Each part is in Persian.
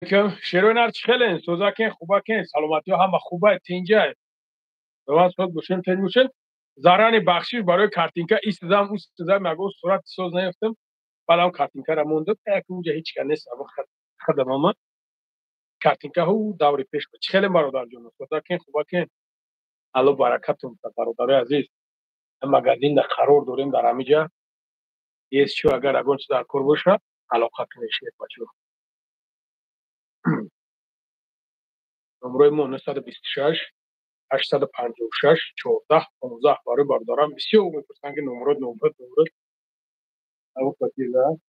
که شیرونر چخلن سوزاکن خوباکن سلامتی ها همه خوبه تینجا راست خود باشین تنگ باشین زارانی بخشش برای کارتینکا ایستادم اوستادم مگو صورت سوز نیفتم بالا کارتینکا را موندم که اونجا هیچ کنه سبب خدمه ما کارتینکا هو داوری پیش چخلن برادر جون سوزاکن خوباکن الله برکتون برادر عزیز مگازین در قرار داریم در همینجا یه چیو اگر اگون در کور باشه علاقه کنید بچه‌ها نمره ما 926 856 14 15 برای بردارم بسیار میپرسن که نمرات او فتیله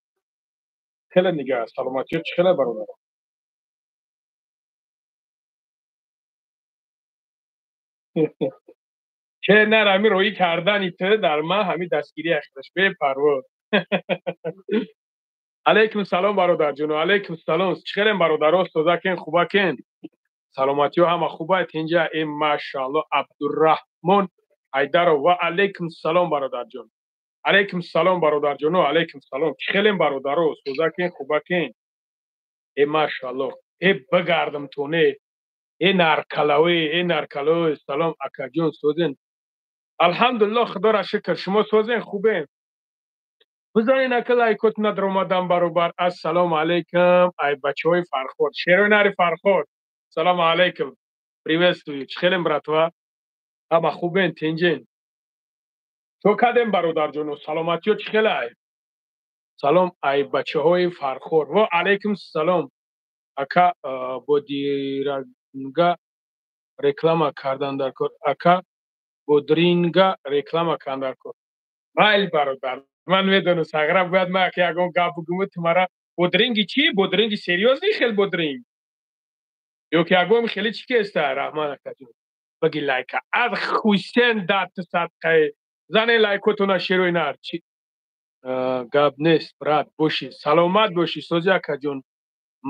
خیلی نگه سلامتی خیلی برادرم چه نه همی روی کردن ایته در من همی دستگیری اختش به پرواز علیکم سلام برادر جون علیکم سلام چخیرم برادر استادکن خوبکن سلامتی همه خوبه اینجا این ماشاءالله عبدالرحمن حیدر و علیکم سلام برادر جون علیکم سلام برادر جون علیکم سلام خیلی برادر سوزاکن خوبکن ای ماشاءالله ای بگردم تونه ای نرکلوی سلام اکا جون سوزن الحمدلله خدا را شکر شما سوزن خوبه بزنین اکل ایکوت ندر اومدم برابر السلام علیکم ای بچه های فرخور شیروناری فرخور سلام علیکم приветствую چخیلم براتوا اما خوبین تنجین تو کدیم برادر جونو سلامتی چخیلای سلام ای بچه های فرخور و علیکم سلام اکا بودیرنگا реклама кардан дар кор ака бодринга реклама кардан дар кор майли бародар ман медонам сагра бояд ма ки ягон гап бигӯм тумара бодринги чӣ бодринги серьёзни хел бодринг ё ки ягон хеле чӣ кеста раҳман акаҷон баги лайка аз хусен дату садқаи зане лайкотуна ширӯйнар чӣ гап нест брат бошӣ саломат бошӣ сози акаҷон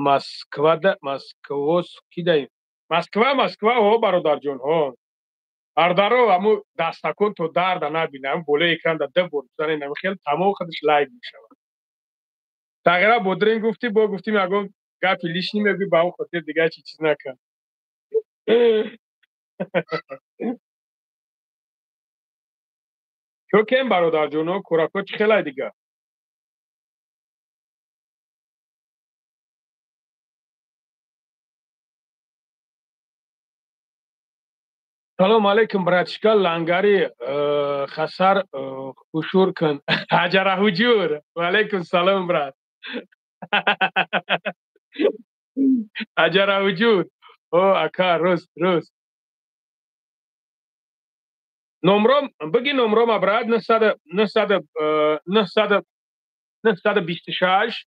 москвада москвос кидай москва ҳо бародарҷонҳо бардаро аму дастакон то дарда набинам болои канда дабор бизанем хел тамом худаш лайк мешавад тағира бодринг гуфтӣ бо гуфтим ягон гапи лишни мегӯӣ ба он хотир дигар чӣ чиз накард чӯкен бародарҷоно кӯрако чӣ хелай дигар салом алейкум братишка лангари хасар хушур кун аҷара ҳуҷур ваалейкум салом брат аҷара ҳуҷур о ака руст номром биги номрома брат 926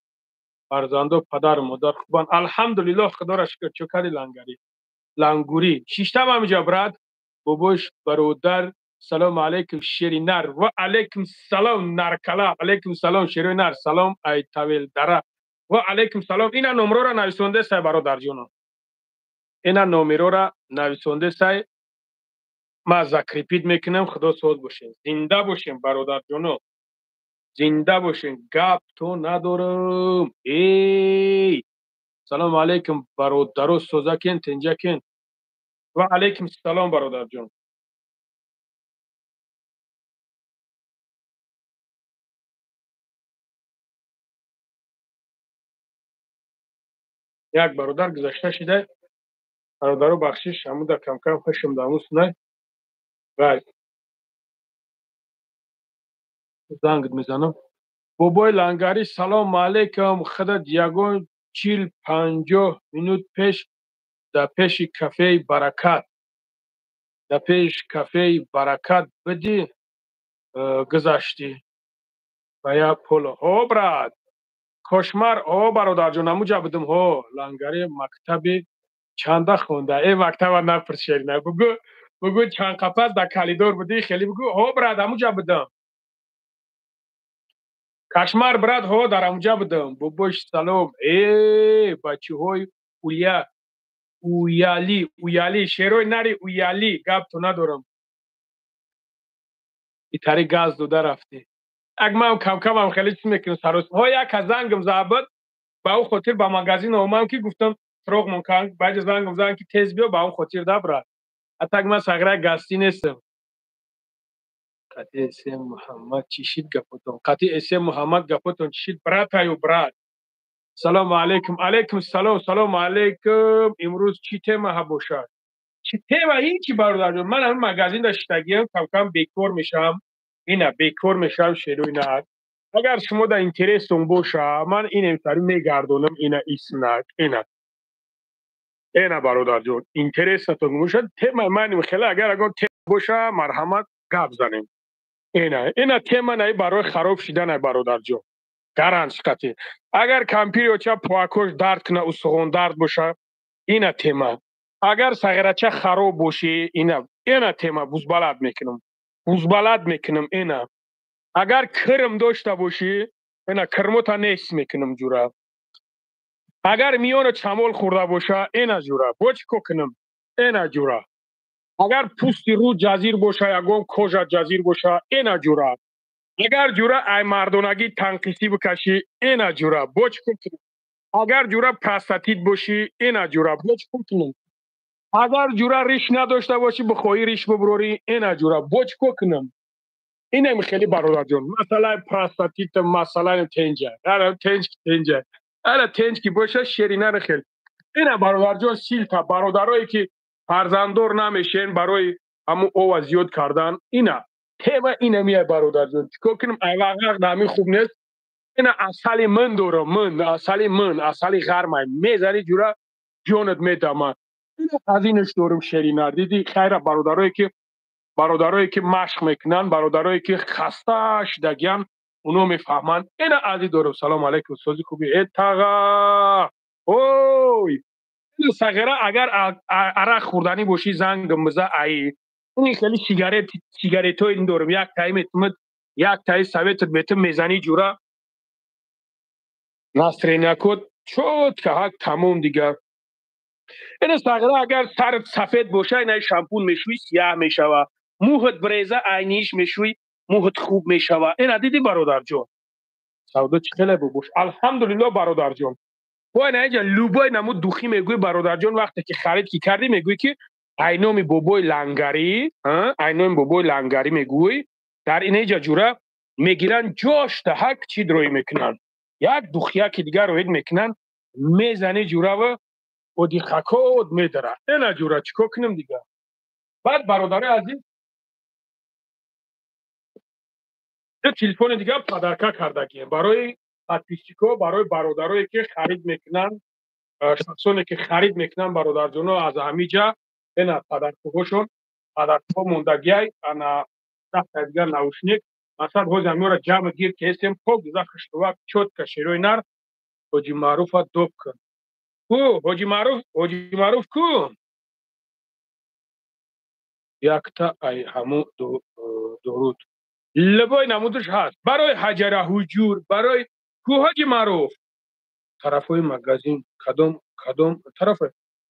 фарзанду падару модар хубанд алҳамдулиллоҳ худоро шукр чӯкади лангари лангурӣ шиштам ҳаминҷа брат бобош бародар салому алейкум шеринар ва алейкум салом наркала алейкум салом шеринар салом ай тавелдара ва алейкум салом ина номрора нависондесай бародарҷоно ина номерора нависондесай ман закрепит мекунам худо соз бошем зинда бошем бародарҷоно зинда бошем гапто надорам салому алейкум бародаро созакен тинҷакен ва алейкум салом бародарҷон як бародар гузашта шуда бародаро бахшиш ҳамуда камкам ҳашм дамусна вай занг мезанам бобои лангари салому алейкум худат ягон 40-50 минут пеш дар пеши кафеи баракат бидӣ гузаштӣ ба як поло ҳо брат кошмар ҳо бародарҷон ҳамуҷа будам ҳо лангари мактаби чанда хонда мактаба напурсшерина бугӯ чанд қапас дар калидор будӣ хеле бугӯ ҳо брат ҳамуҷа будам кашмар брат ҳо дар ҳамуҷа будам бобош салом бачаҳои уяли шерои нари уяли гапто надорам итари газ дода рафтӣ як ман камкамам хеле чиз мекунам сарос ҳо яка зангам зад буд ба ӯ хотир ба магазин омадам ки гуфтам سراغ ممکن بعد زنگ میزنن که تیز بیا با اون خاطر دبره حتی من سغره گستی نیستم قطعی اسم محمد چیشید گپتون قطعی اسم محمد گپتون چیشید برات و برات سلام علیکم علیکم سلام علیکم امروز چی تема ها باشد چی تема هیچی برادر جان من همین مگزین داشتگیم کم کم بیکار میشم اینا بیکار میشم شروع نه اگر شما در اینترستون باشه من این امتاری میگردونم اینا اسمناک اینا برادر جان اینترستون باشه تема من خیلی اگر تема باشه مرحمت گپ زنیم اینا تема نه برای خراب شدن برادر جان گارانت قطعی اگر کامپیوتر پاکوش درد کنه استخوان درد باشه اینا تема اگر سغرچه خراب باشه اینا تема بوز بلد میکنم اینا اگر کرم داشته باشی اینا کرموتا نیست میکنم جورا اگر میون چمال خورده باشه اینا جورا بچ کنم اینا جورا اگر پوستی رو جزیر باشه یگون کجا جزیر باشه اینا جورا اگر جورا ای مردونگی تنقیسی بکشی اینا جورا بچ کنم اگر جورا پرستاتیت باشی اینا جورا بچ کنم اگر جورا ریش نداشته باشی بخوایی ریش ببروری اینا جورا بچ کنم اینم خیلی برادر جان مثلا پرستاتیت مثلا تنج که باشه شیرینه رو خیلی اینا برادر جان سیلتا برادرایی که فرزنددار نمیشن برای همون او زیاد کردن اینا تیمه اینا میای برادر جان چیکار کنیم ایواق نمی خوب نیست اینا اصلی من دارم اصلی غرمه میزنی جورا جونت میدم اینا از اینش دارم شیرینه دیدی خیر برادرایی که مشق میکنن برادرایی که خسته شدگیان اونو میفهمن اینا عزیز دارم سلام علیکم استاد خوبی اتاقا اوی این صغیره اگر عرق خوردنی باشی زنگ مزه ای این خیلی سیگارت این دارم یک تایی میتونم یک تایی سویتت میتونم میزنی جورا نصرینه کد چود که حق تموم دیگر این صغیره اگر سرت سفید باشه این شامپون میشوی سیاه میشوه موهت بریزه عینیش میشوی موهت خوب میشوه این دیدی برادر جان سودا چخله ببوش الحمدلله برادر جان وای نه جان لوبای نمو دوخی میگوی برادر جان وقتی که خرید کی کردی میگوی که اینامی بابای لنگری میگوی در اینجا جوره میگیرن جاش تحک چی دروی میکنن یک دوخیا که دیگر روید میکنن میزنی جوره و دی خکود میداره اینا جوره چیکار کنیم دیگه بعد برادر عزیز یه تلفن دیگه پدرکا کردگیم برای پاتیسیکو برای برادرایی که خرید میکنن شخصانی که خرید میکنن برادر جانو از همیجا اینا پدرکوشون پدرکو موندگی انا تحت دیگر ناوشنیک مثلا روز امیورا جمع گیر که اسم خوب دیزا خشتوک چود کشیروی نر حاجی معروف دوب کن حاجی معروف کو یک تا ای همو درود لبای نمودش هست برای حجر حجور برای کوهاج معروف طرفای مگزین کدام طرف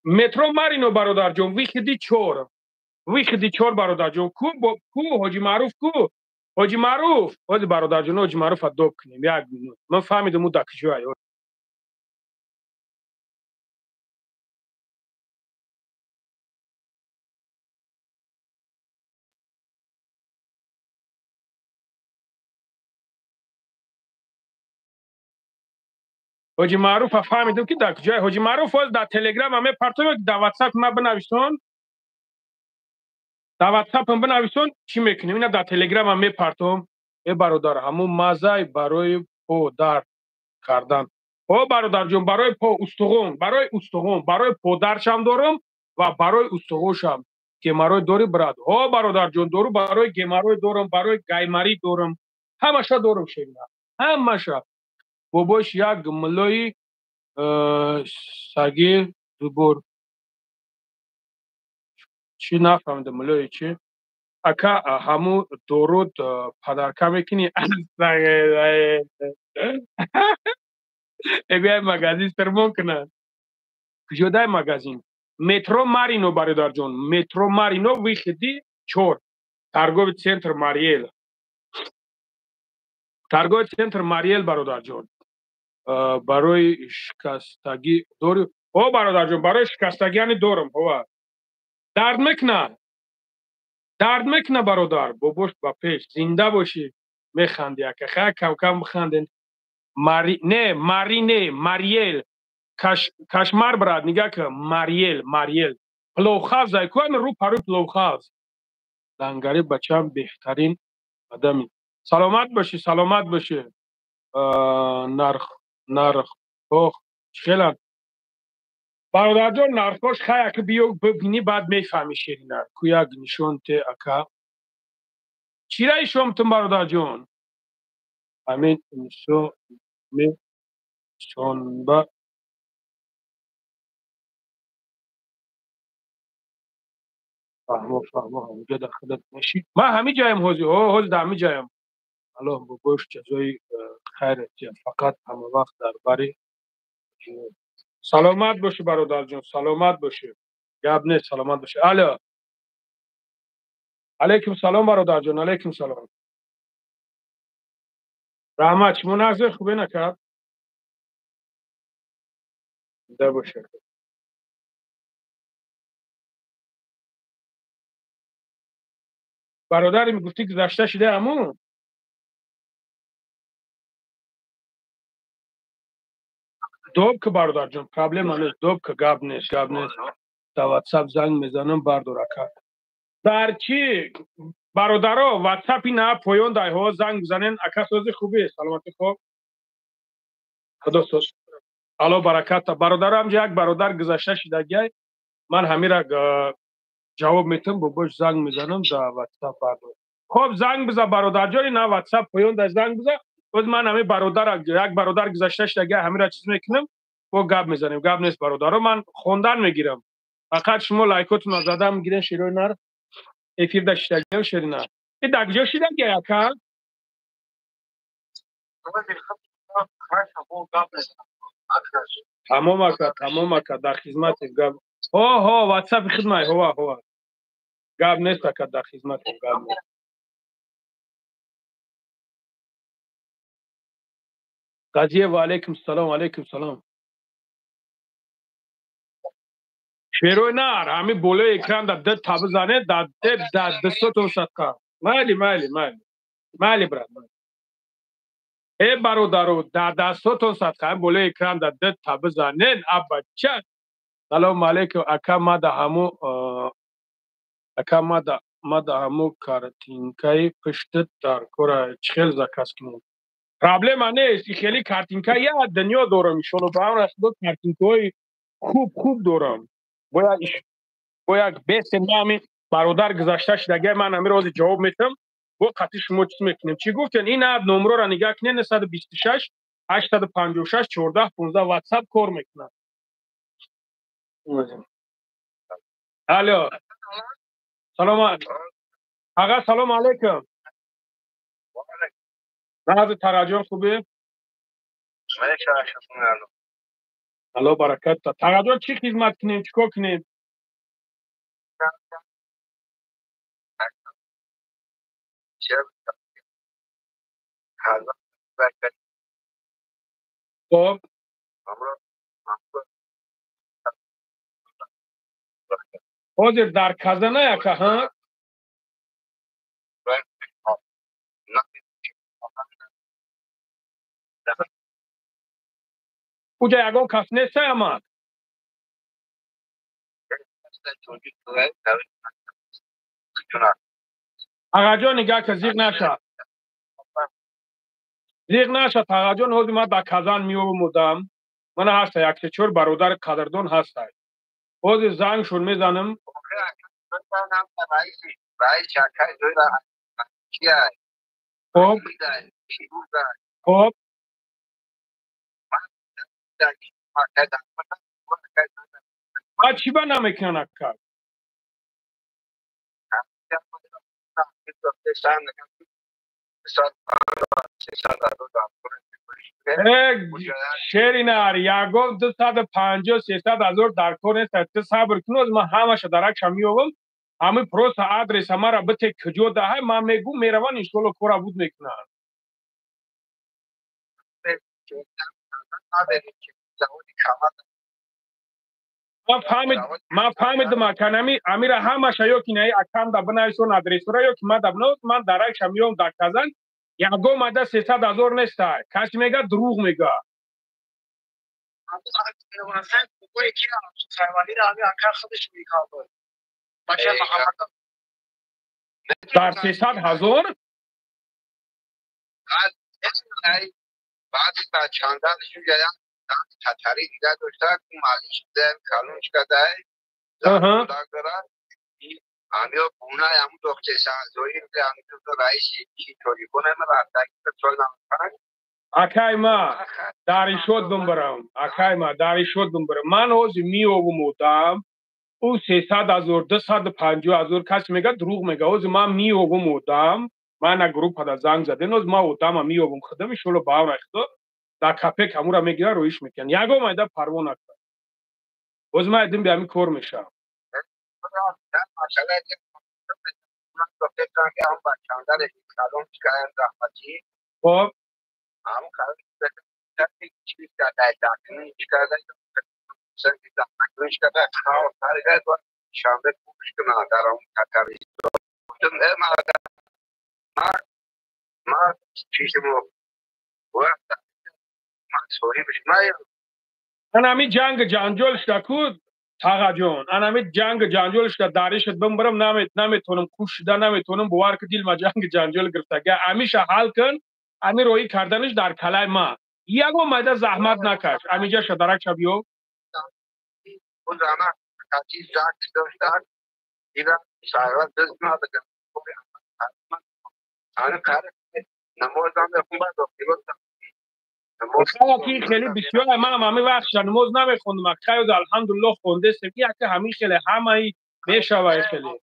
مترو مارینو برادر جون ویخدی چور برادر جون کو حاجی معروف کو حاجی معروف برادر جون حاجی معروف ادوب کنیم یک مینوت من فهمیدم اون دکشوی حاجی معروف فهمیدم که دکشوی حاجی معروف در تلگرام همه پرتو در واتساپ ما بنویسون در واتساپ هم بنویسون چی میکنیم اینا در تلگرام هم میپرتم ای برادر همون مزه برای پو در کردن او برادر جون برای پو استخوان برای پو درشم دارم و برای استخوانشم گمرای داری براد او برادر جون دارو برای گمرای دارم برای گایمری دارم همشا دارم شیرینه همشا باباش یک ملای سگی دوبار چی نفهمیدم ملای چی اکا همو درود پدرکا میکنی بیای مگازین سرمون کنن کجای مگازین مترو مارینو برادر جون مترو مارینو ویخدی چور ترگو سنتر ماریل برادر جون برای شکستگی داری او برادر جون برای شکستگیانی دورم هوا درد میکنه برادر بابوش با پیش زنده باشی میخندی که خیلی کم کم بخندین ماریل کشمر براد نگاه که ماریل پلوخاز زایکوان رو پرو پلوخاز لنگری بچم بهترین آدمی سلامت باشی نرخ اوه خیلی برادر جان نرخش خیلی که بیو ببینی بعد میفهمی شیرینه کویا نشون ته اکا چی رای شومتون برادر جان همین می شنبه فهمو همینجا داخلت میشی ما همین جایم حوزی در همین جایم الان با گوش چیزای خیرت فقط همه وقت در بری سلامت باشی برادر جان سلامت باشی گپ نیست سلامت باشی الو علیکم سلام برادر جان علیکم سلام رحمت شما نظر خوبه نکرد ده باشه برادری میگفتی گذشته شده عمو دوب که برادر جان پرابلم نیست دوب که گپ نیست تا واتساپ زنگ میزنم بردار کرد در چی برادرها واتساپی نه پایان دای ها زنگ بزنن اکا سوزی خوبی سلامتی خوب خدا سوز الله برکت برادرم یک برادر گذشته شده گی من همین را جواب میتم باباش زنگ میزنم در واتساپ بردار خب زنگ بزن برادر جانی نه واتساپ پایان در زنگ بزن باز من همین برادر یک برادر گذشته شده گی همین را چیز میکنم و گپ میزنیم گپ نیست برادرها من خوندن میگیرم فقط شما لایکاتون رو زدم میگیرین شیرو نر افیر داشته گیم شیرین نر این دگجا شده گی اکا تمام اکا در خدمت گپ ها واتساپ خدمت هوا گپ نیست اکا در خدمت گپ قضیه و علیکم سلام شیروی نر همین بالای اکران در ده تابه زنه در دستتون صدقه مالی براد ای برادرو در دستتون صدقه همین بالای اکران در ده تابه زنه ابا چه سلام علیکم اکا ما دا همو کارتینکای پشتت در کور چخیل زکاس کنیم پرابلم نیست خیلی کارتینکای یا دنیا دورم شلو براون است دو کارتینکای خوب دورم باید بیست نامی برادر گذاشته شده من همین روز جواب میتم با قطعی شما چیز میکنیم چی گفتن این نمره را نگاه کنین 126 856 14 15 واتساپ کار میکنه الو سلام آقا سلام علیکم ناز تراجم خوبه الله برکت تا تراجم چی خدمت کنیم چیکار کنیم خب حاضر در کازانه که ها کجا یگان کس نیست اما آقا جان نگاه که زیغ نشد آقا جان حاضر من در کازان میومدم من هست یک سه چور برادر قدردان هست حاضر زنگشون میزنم خب خب بعد چی با نمیکنن کرد شیری نار یگو 250 300 هزار در کار نیست صبر کنید من همش درک میوم همه پروس آدرس ما بته کجا ده من میگم میروان ان شاء الله کارا بود میکنن من فهمیدم اکن امیر همش یا که نه اکم دا بنایسون آدرس را یا که من دبنوز من درک شمیام دکتازن یگو ماده 300,000 نیست کسی میگه دروغ میگه در 300,000 بعضی بچه‌هاشون گفتن تتری دیگه داشتن که مالیش دادن کالونش کردن خدا داره آنیا بونا همون دکتر سانزویی که همون تو رئیسی کی توری کنه من رفتن که چون نمی‌کنن اکای ما داری شد برم اکای ما داری شد برم من اوز میومودم او 300,000 250,000 کسی میگه دروغ میگه اوز من میومودم من گروپ دا زنگ زدن اوز ما اوتام میوم خدمت شلو باور اخدا دا کپک همورا میگیره رویش میکن یگو مایده پروانه کرد اوز ما ادیم بیامی کور میشم مثلا من دکتر که هم بچه‌ها کالون کردن رفتی خب هم کالون چیزی که داشتن کردن سنتی داشتن کردن خواهر کردن شامل کوچک ندارم تکاری ما چیزمو وقت ما سوری بشنایم انامی جنگ جنجال شکود تاغا جون انامی جنگ جنجال شد داریشت بمبرم نمیتونم کوشیده نمیتونم بوار که دیل ما جنگ جنجال گرفته امیشه حل کن امی روی کردنش در کلای ما یگو مایده زحمت نکش امیجا شدرک شبیو اون زمان کسی زاک داشتن اینا شاید دست ندادن آن کار نمازم بخونم خیلی خیلی بسیار من همه وقت نماز نمیخوندم خیلی الحمدلله خونده سپی که همین خیلی همه میشوه خیلی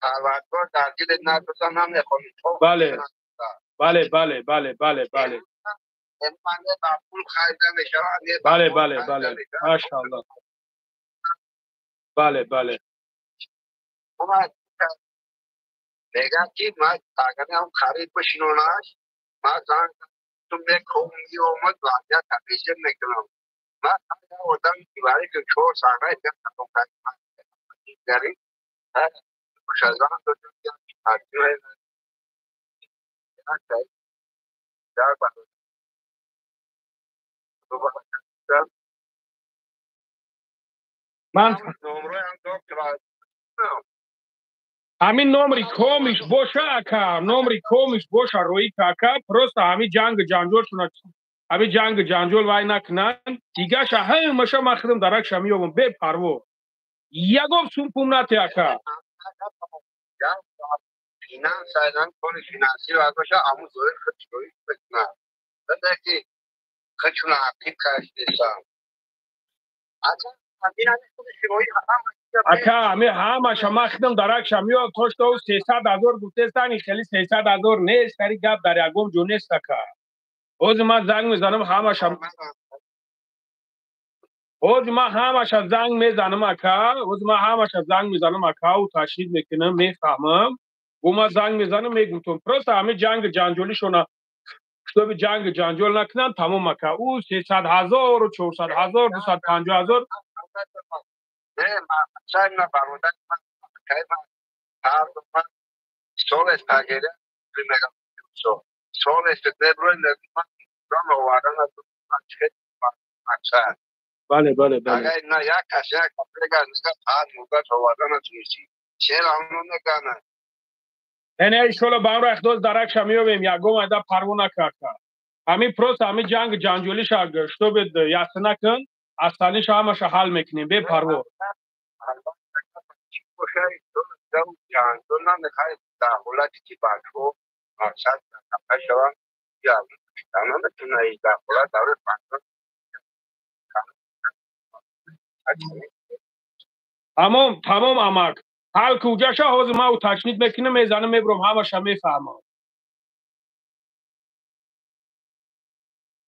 پروردگار در دل نداشتن هم نخونید بله بله بله بله بله بله بله بله بله ماشاءالله بله بله میگم که ما اگر هم خرید بشینوناش ما زن تو میکنی اومد واقعا تفیش میکنم ما اگر آدم دیواری که چهار ساعت دستم کنیم داریم شازان تو که آدمی هست در بالا من نمره هم دکتر همین نمری کومیش باشه اکا نمری کومیش باشه روی کاکا پروستا همین جنگ جنجال شونه همین جنگ جنجال وای نکنن دیگه شه همه مشه مخدم درک شمیوم به پرو یگم سوپوم نتی اکا فینانس سایدن کنی فینانسی رو ازش آموزش خودشویی بکنه بده که خودشون عقیب کردیشان اکا همه شما خدم درک شمیو توش تو 300,000 گفته استانی خیلی 300,000 نیست کاری گپ در یگم جو نیست اکا اوز ما زنگ میزنم همه شما اوز ما همش زنگ میزنم اکا اوز ما همش زنگ میزنم اکا و تشهید میکنم میفهمم و ما زنگ میزنم میگم تو پروست همه جنگ جنجالی شونه تو به جنگ جنجال نکنن تمام اکا او 300,000 و 400,000 250,000 نه ما چای ما برادر من که من هر من سال استاگره میگم سال استدبر من رام آوردن از چه اکثر بله بله بله اگر نه یک کسی یک کپلگاه نگاه پاد موقع آوردن از نیستی چه رامون نگانه اینه ایشالا با اون اخداز درک شمیویم یگم ایده پروانه کاکا همین پروست همین جنگ جنجالی شاگرد تو به یاس نکن اصلیش همش حل میکنیم به پرو باشه تو جانتون نمیخواد دخالتی که باشو مقصد نکشون یا تمام نتونه ای دخالت داره پنجاه تمام امک حال کجا شه حوز ما و تشنید میکنه میزنه میبرم همش میفهمم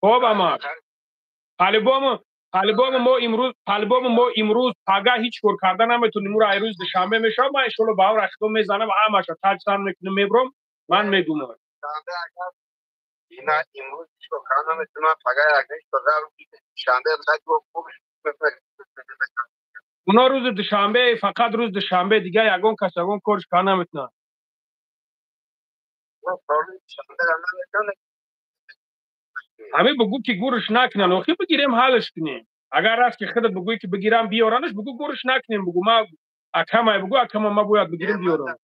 خب امک طالبام ما امروز پگاه هیچ کار کردن نمیتونیم اون را روز دوشنبه میشه ما انشالله باور اخدام میزنه و همش تاجستان میکنه میبرم من میدونم اینا امروز شو کارا نمیتونم پگاه اگه تو دارم شنبه بعد خوبش اونا روز دوشنبه، فقط روز دوشنبه، دیگه یگون کس یگون کارش کار نمیتونه. همه بگو که گورش نکنن، اوخی بگیریم حالش کنیم. اگر راست که خودت بگویی که بگیرم بیارنش، بگو گورش نکنیم، بگو ما اکمای، بگو اکم ما باید بگیریم بیارم.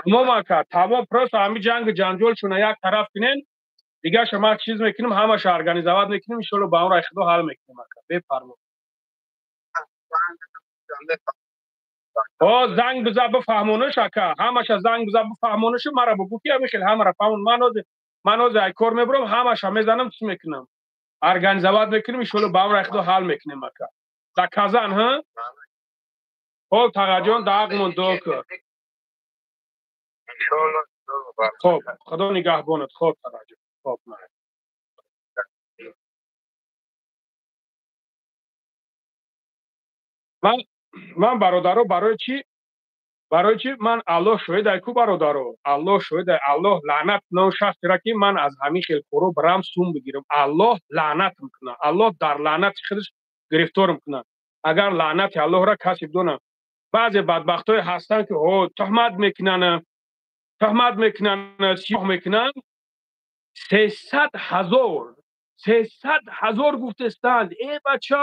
تمام که تمام پروس همین جنگ جنجال شونه یک طرف کنین، دیگه شما چیز میکنیم، همش ارگانیزواد میکنیم، ان شاء الله با اون راه خدا حل میکنیم. بفرمایید. او زنگ بزن بفهمونش اکا، همش زنگ بزن بفهمونش، مرا بگو که میخیل همه را فهمون. من از ای کار میبرم، همش میزنم، چی میکنم، ارگانیزواد میکنیم، ان شاء الله با اون راه خدا حل میکنیم اکا. در کازان ها خب تاجان داغمون دوکر. خب خدا نگهبانت. خب تاجان. خب من برادرو برای چی من الله شاهد کو برادرو، الله شاهد، الله لعنت نو شخص را که من از همین خیل خورو برام سوم بگیرم، الله لعنت میکنه، الله در لعنت خودش گرفتار میکنه. اگر لعنت الله را کسی بدونه، بعضی بدبختای هستن که تهمت میکنن سیاه میکنن. 300,000 گفتستند ای بچه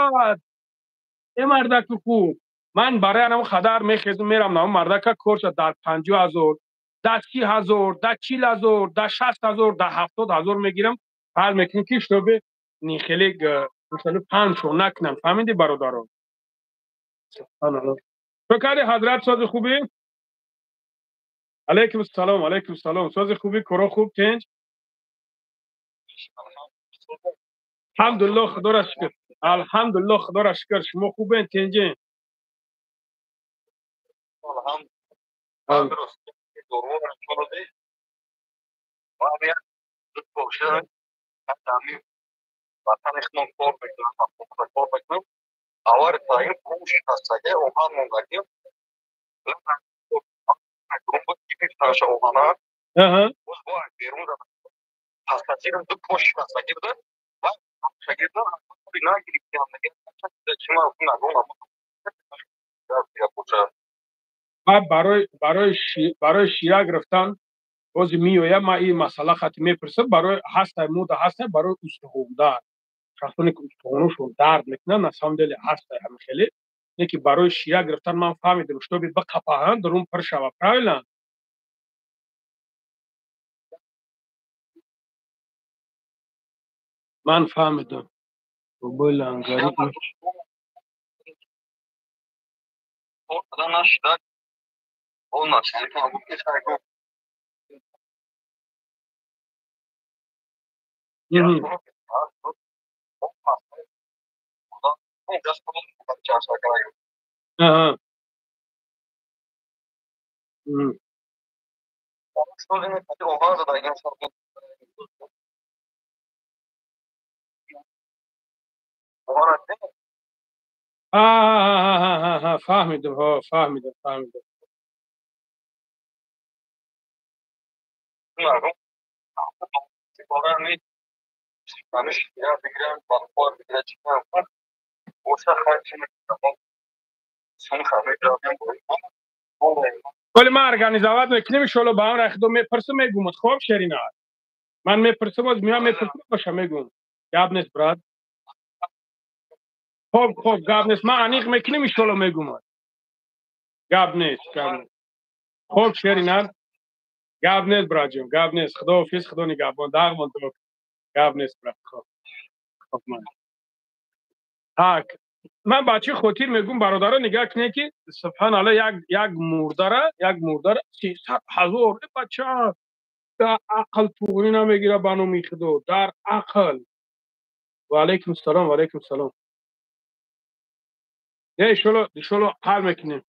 ای مردک خوب. من برای انم خدر میخیزم میرم نام مردک کورس در 50,000 در 30,000 در 40,000 در 60,000 در 70,000 میگیرم. حال میکنم که شبه نیخیلی مثلا پنج نکنم. فهمیدی برادران؟ سبحان الله. فکر حضرت ساز خوبی؟ علیکم السلام. علیکم السلام. ساز خوبی؟ کرا خوب تنج؟ الحمدلله خدا را شکر. الحمدلله خدا را شکر. شما خوبین تنجین؟ برای شیعه گرفتن باز میویم. ما این مسئله خط میپرسم برای هست موده هست برای استخوندار شخصانی که استخونشون درد میکنن نسام دل هست هم خیلی یکی برای شیعه گرفتن. من فهمیدم شما بید بقفاهن درون پرشا و پرایلن. من فهمیدم بلان غریب فهمیدم. فهمیدم. ولی ما ارگانیزواد میکنیم ان شاءالله با هم راه خدا میپرسم میگم. خب شرینا من میپرسم از میام میپرسم باشه میگم گاب نیست براد. خب گاب نیست. ما انیق میکنیم ان شاءالله میگم گاب نیست. خب شرینا گاب نیست براد جون. گاب نیست. خدا حافظ. خدا نگهبان. داغمون تو گاب نیست براد. خب من بچه خاطر میگم برادران نگاه کنه که سبحان الله یک مرداره 300,000 بچه در عقل توغنی نمیگیره بانو میخدو در عقل. و علیکم السلام. و علیکم السلام. ایشالله حل میکنیم.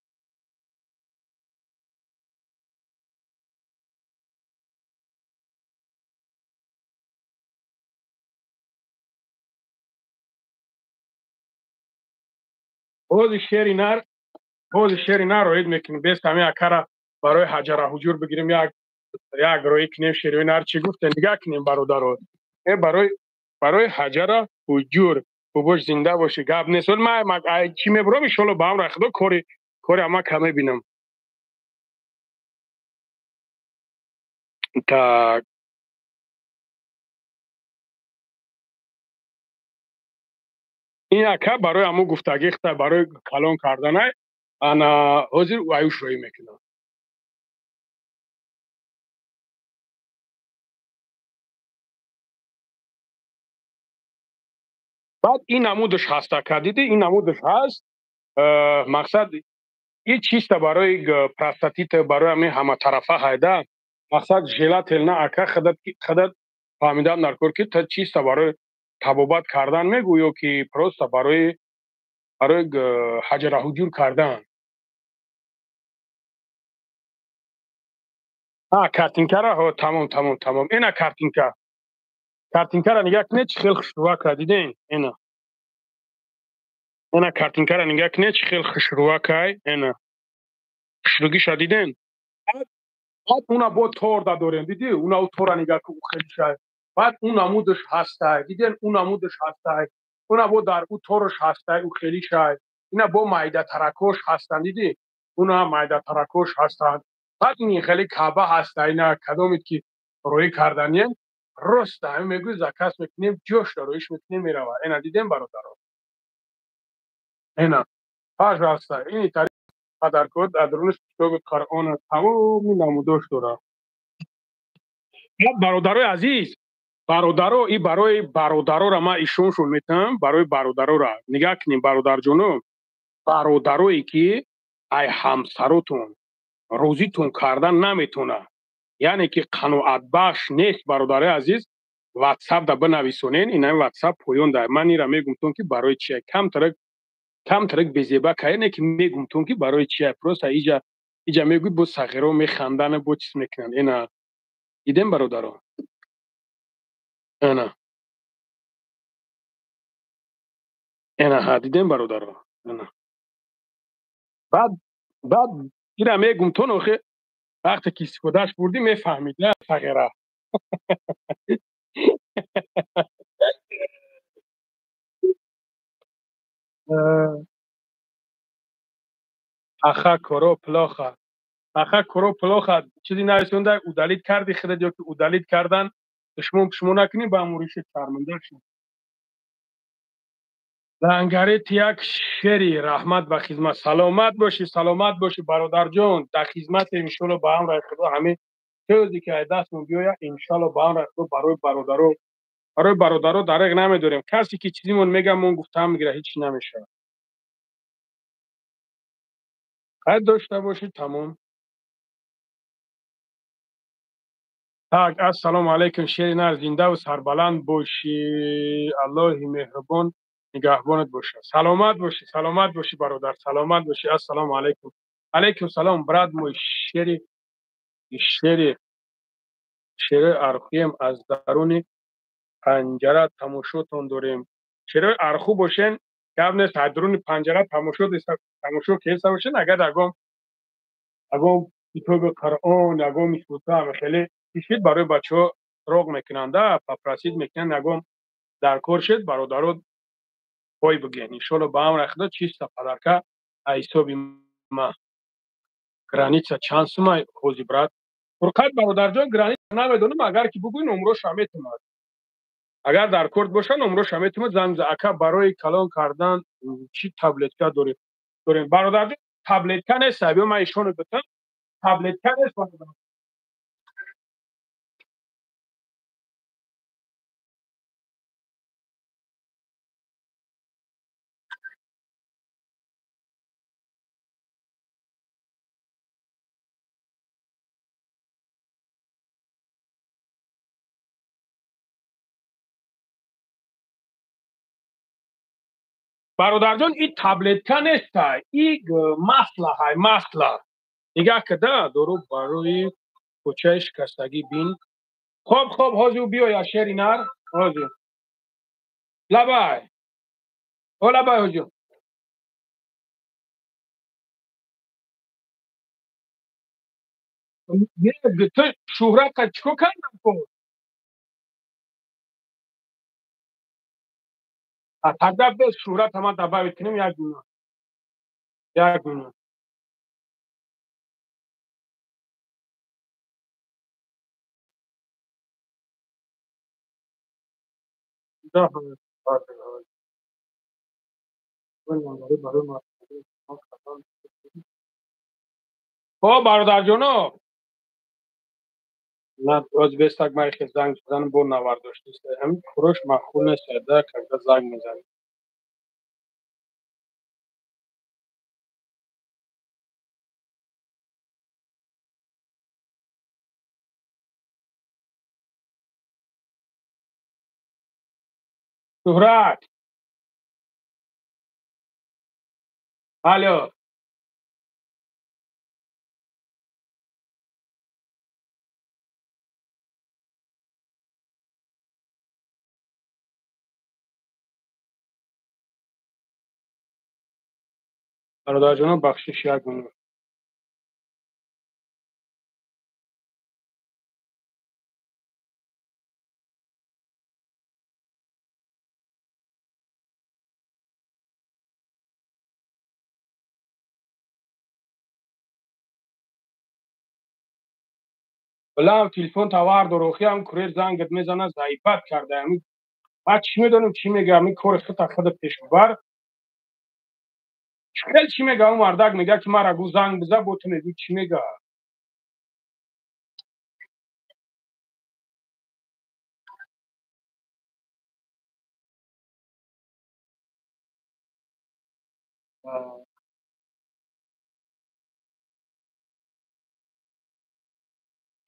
باز شعری نر روید میکنیم. بیست همه اکره برای حجر حجور بگیریم یک روی کنیم. شعری نر چی گفت نگاه کنیم برادر رو برای برای حجر حجور باباش زنده باشه گپ نیست. ولی من چی میبرم ان شاء الله با هم را خدا کاری اما کمه بینم. تا این اکا برای امو گفتگی خطر برای کلان کردن انا حاضر وایوش روی میکنم. بعد این نمودش هست که دیدی این نمودش هست. مقصد این چیست برای پراستاتیت برای همه همه طرفه هایده مقصد ژلاتل نه اکا خدت فهمیدم نرکور که تا چیست برای تبابت کردن میگویو که پروست برای حجر حجور کردن. کارتینکا را تمام اینا کارتینکا را نگاه کنید چه خیلی خوشرو کردیدین اینا کارتینکا را نگاه کنید چه خیلی خوشرو کردی اینا خوشروگی شدیدین. بعد اونا با تور داریم دیدی اونا او تور نگاه که او خیلی شد. بعد اون نمودش هسته دیدین اون نمودش هسته اونا با در او تورش هسته او خیلی شد. اینا با معده تراکش هستن دیدی اونا معده تراکش هستن. بعد این خیلی کعبه هسته اینا کدومید که روی کردنین راست همه میگوی زکاس میکنیم جوش رویش میکنیم میروه اینا دیدین برادران اینا پاش راسته این طریق قدر کد ادرونش تو قرآن تمام نمودش داره. برادرای عزیز برادرو این برای برادرو را ما ایشونشون میتونم برای برادرو را نگاه کنیم برادر جونو برادرویی که ای همسرتون روزیتون کردن نمیتونه یعنی که قناعت بخش نیست برادرای عزیز واتساپ دا بنویسونین این واتساپ پویون دا من این را میگم تون که برای چیه کم ترک بزیبا که نه که میگم تون که برای چیه پروست ایجا میگوی بو صغیرو میخندن بو چیز میکنن اینا دیدیم برادرو اینا ها دیدیم برادرو اینا بعد بعد اینا میگم تو نخه وقتی که استفادهش بردی میفهمید نه صغیره اخا کرو پلاخا چیزی نرسونده او دلیل کردی خیلی یا که او دلیل کردن شما نکنی با اموریش شرمنده شد. لنگریت یک شری رحمت و خدمت سلامت باشی برادر جان در خدمت انشالله با هم رای خدا همه چیزی که دستمون بیاید انشالله با هم رای خدا برای برادرو درک نمیداریم کسی که چیزیمون میگه من گفتم میگیره هیچ نمیشه. قد داشته باشید تمام. تاک السلام علیکم شیر نر زنده و سربلند باشی الله مهربان نگهبانت باشه سلامت باشی برادر سلامت باشی السلام علیکم علیکم سلام براد مو شیر شیر ارخیم از درون پنجره تماشاتون داریم شیر ارخو باشین گپ نیست از درون پنجره تماشا کیسه باشین اگه کتاب قرآن اگه میشوته همه خیلی کشید برای بچه ها روگ میکننده پاپراسید میکنن اگه در کار شد برادرات پای بگین انشالله با هم رخدا چیست پدرکه ایسابی ما گرانیچه چند سومه خوزی براد فرقت برادر جان گرانیچه نمیدونم اگر که بگوین عمروش همیتومد اگر در کرد باشن عمروش همیتومد زنگ اکا برای کلان کردن چی تبلتکه داریم برادر جان تبلتکه نیست بیا من ایشونو بتم تبلتکه نیست برادر جان این تبلتکه نیست این مسئله نگاه کده درو برای کوچه شکستگی بین خوب حاضر بیا یا شیری نر حاضر لبای او لبای حاضر تو شهرت که چکو کردن کن تقدر به شورت هم دباوی کنیم یک میلیون. یک میلیون. ده همه. خب برادر جونو نه از بستک من خیلی زنگ زدن با نوارداشت نیست همین کروش مخول نیست ده که زنگ میزنی شهرت الو برادر جونو بخشش یک میلیون بلا هم تلفن تاور دروخی هم کریر زنگت میزنه ضعیفت کرده همین بعد چی میدونم چی میگه همین کور خود پیش ببر خیلی چی میگه اون مردک میگه که مرا گو زنگ بزن با تو میگی چی میگه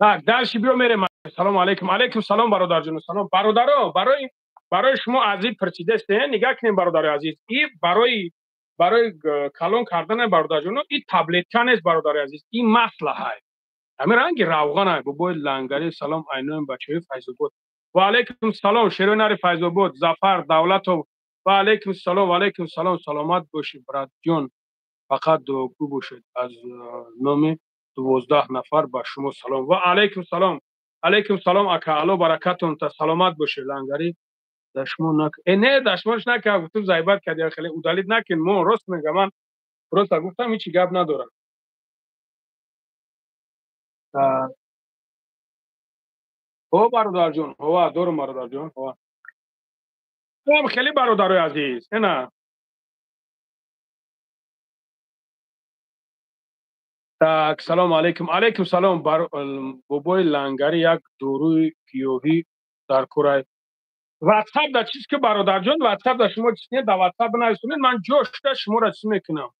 tak درشی بیو میره سلام علیکم علیکم سلام برادر جون سلام برادرو برای شما عزیز پرسیده است نگاه کنین برادر عزیز این برای کلون کردن برادر جون این تابلت کن است برادر عزیز این مصلحه همین رنگ روغن است بابای لنگری سلام عینو بچه فیض بود و علیکم سلام شیرینار فیض بود ظفر دولت و علیکم سلام و علیکم سلام سلامت باشید برادر جون فقط دعاگو باشید از نام 12 نفر با شما سلام و علیکم سلام اکا الو برکاتون تا سلامت باشه لنگری دشمن نک نه دشمنش نکه تو زایبت کردی خیلی اودالید نکن مو راست میگم من راست گفتم هیچ گپ ندارم او برادر جون هوا دور برادر جون هوا هم خیلی برادر عزیز نه tak سلام علیکم علیکم سلام بابای لنگری یک دوروی گیاهی در کره واتساپ دا چیز که برادر جان واتساپ دا شما چیز در واتساپ نرسونید من جوش دا شما را چیز میکنم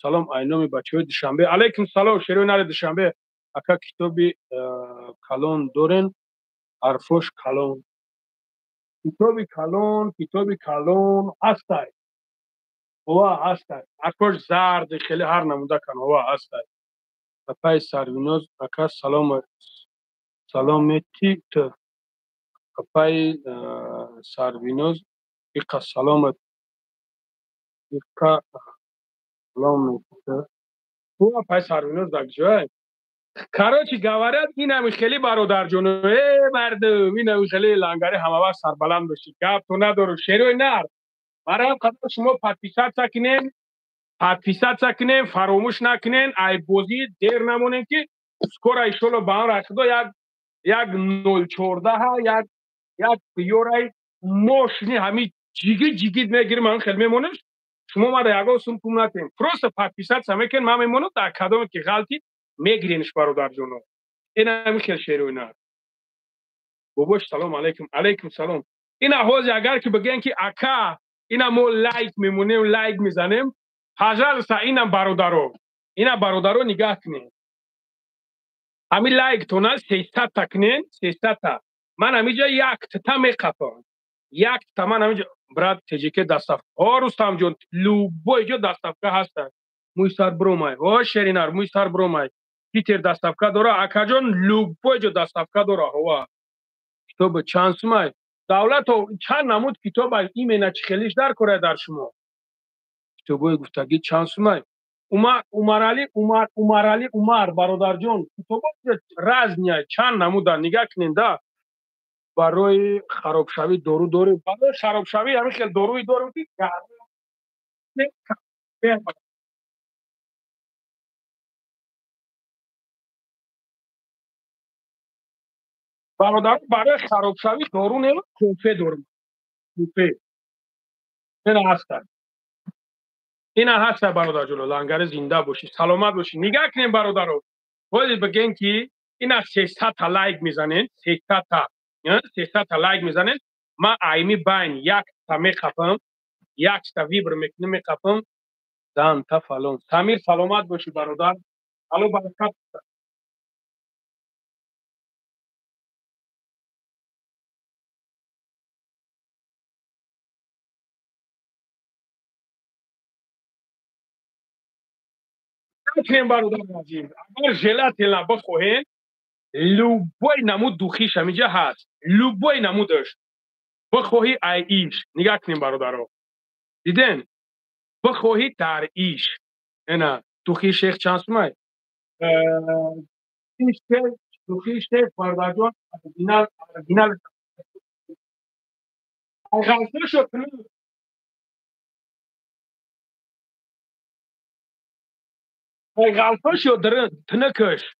سلام اینامی بچه های دوشنبه علیکم سلام شروع نره دوشنبه اکا کتابی کلون دورن حرفوش کلون کتابی کلون هستای هوا هستای حرفوش زرد خیلی هر نموده کن هوا هستای اپای سروینوز اکا سلامتی تو اپای سروینوز اکا سلامت اکا سلامتی تو پای سروینوز در جای کاروچی گوارد این هم خیلی برادر جونو مردم این هم خیلی لنگری همه وقت سربلند باشید گپ تو ندارو شیروی نر برای قدر شما پد سکنین فراموش نکنین ای بازی دیر نمونین که سکور ایشولو با هم رخدو یک 0-14 یک پیورای موشنی همی جیگید میگیریم من خیلی میمونیم شما ما در یکو سون پوم نکنیم پروست پد سمیکن من میمونم در کدام که غلطی میگیرینش برادر جونو این همی خیلی شیروی نه باباش سلام علیکم علیکم سلام این حوض اگر که بگن که اکا اینا ما لایک میمونیم لایک میزنیم حاضر سا اینم برادرو نگاه کنین همین لایک تو نه 300 تا کنین 300 تا من همینجا یک تا میقفم یک تا من همینجا برات تجیکه دستاف رستم جون لوبو اینجا دستافکه هستن موی سر برومای شرینار موی سر برومای پیتر دستافکه داره اکا جون لوبو اینجا دستافکه داره هوا کتاب چند سومای دولت چند نمود کتاب ایمه چی خیلیش در کره در شما کتابای گفتگی چند سومای عمر برادر جون کتاب رزنیه چند نمود نگاه کنین ده برای خرابشوی دارو داریم. برای خرابشوی همین خیلی داروی داریم که برادر برای خرابشوی دارو نه کوفه داریم. کوفه اینا هستن. اینا هست برادر جلو لنگر زنده باشی سلامت باشی. نگاه کنین برادرو. باید بگین که اینا 300 تا لایک میزنین 300 تا 300 تا لایک میزنین ما ایمی باین یک تا میخفم یک تا ویبر میخفم دان تا فلان سمیر سلامت باشی برادر. الو برکت کنین برادر عزیز. اگر ژلاتین لا بخواین لوبای نمود دوخیش همینجا هست. لوبای نمودش بخواهی ایش نگاه کنین برادرو. دیدن بخواهی در ایش اینا دوخی شیخ چانس مای دوخی شیخ برادر جان گینال غلطه شد غلطه شد در تنکش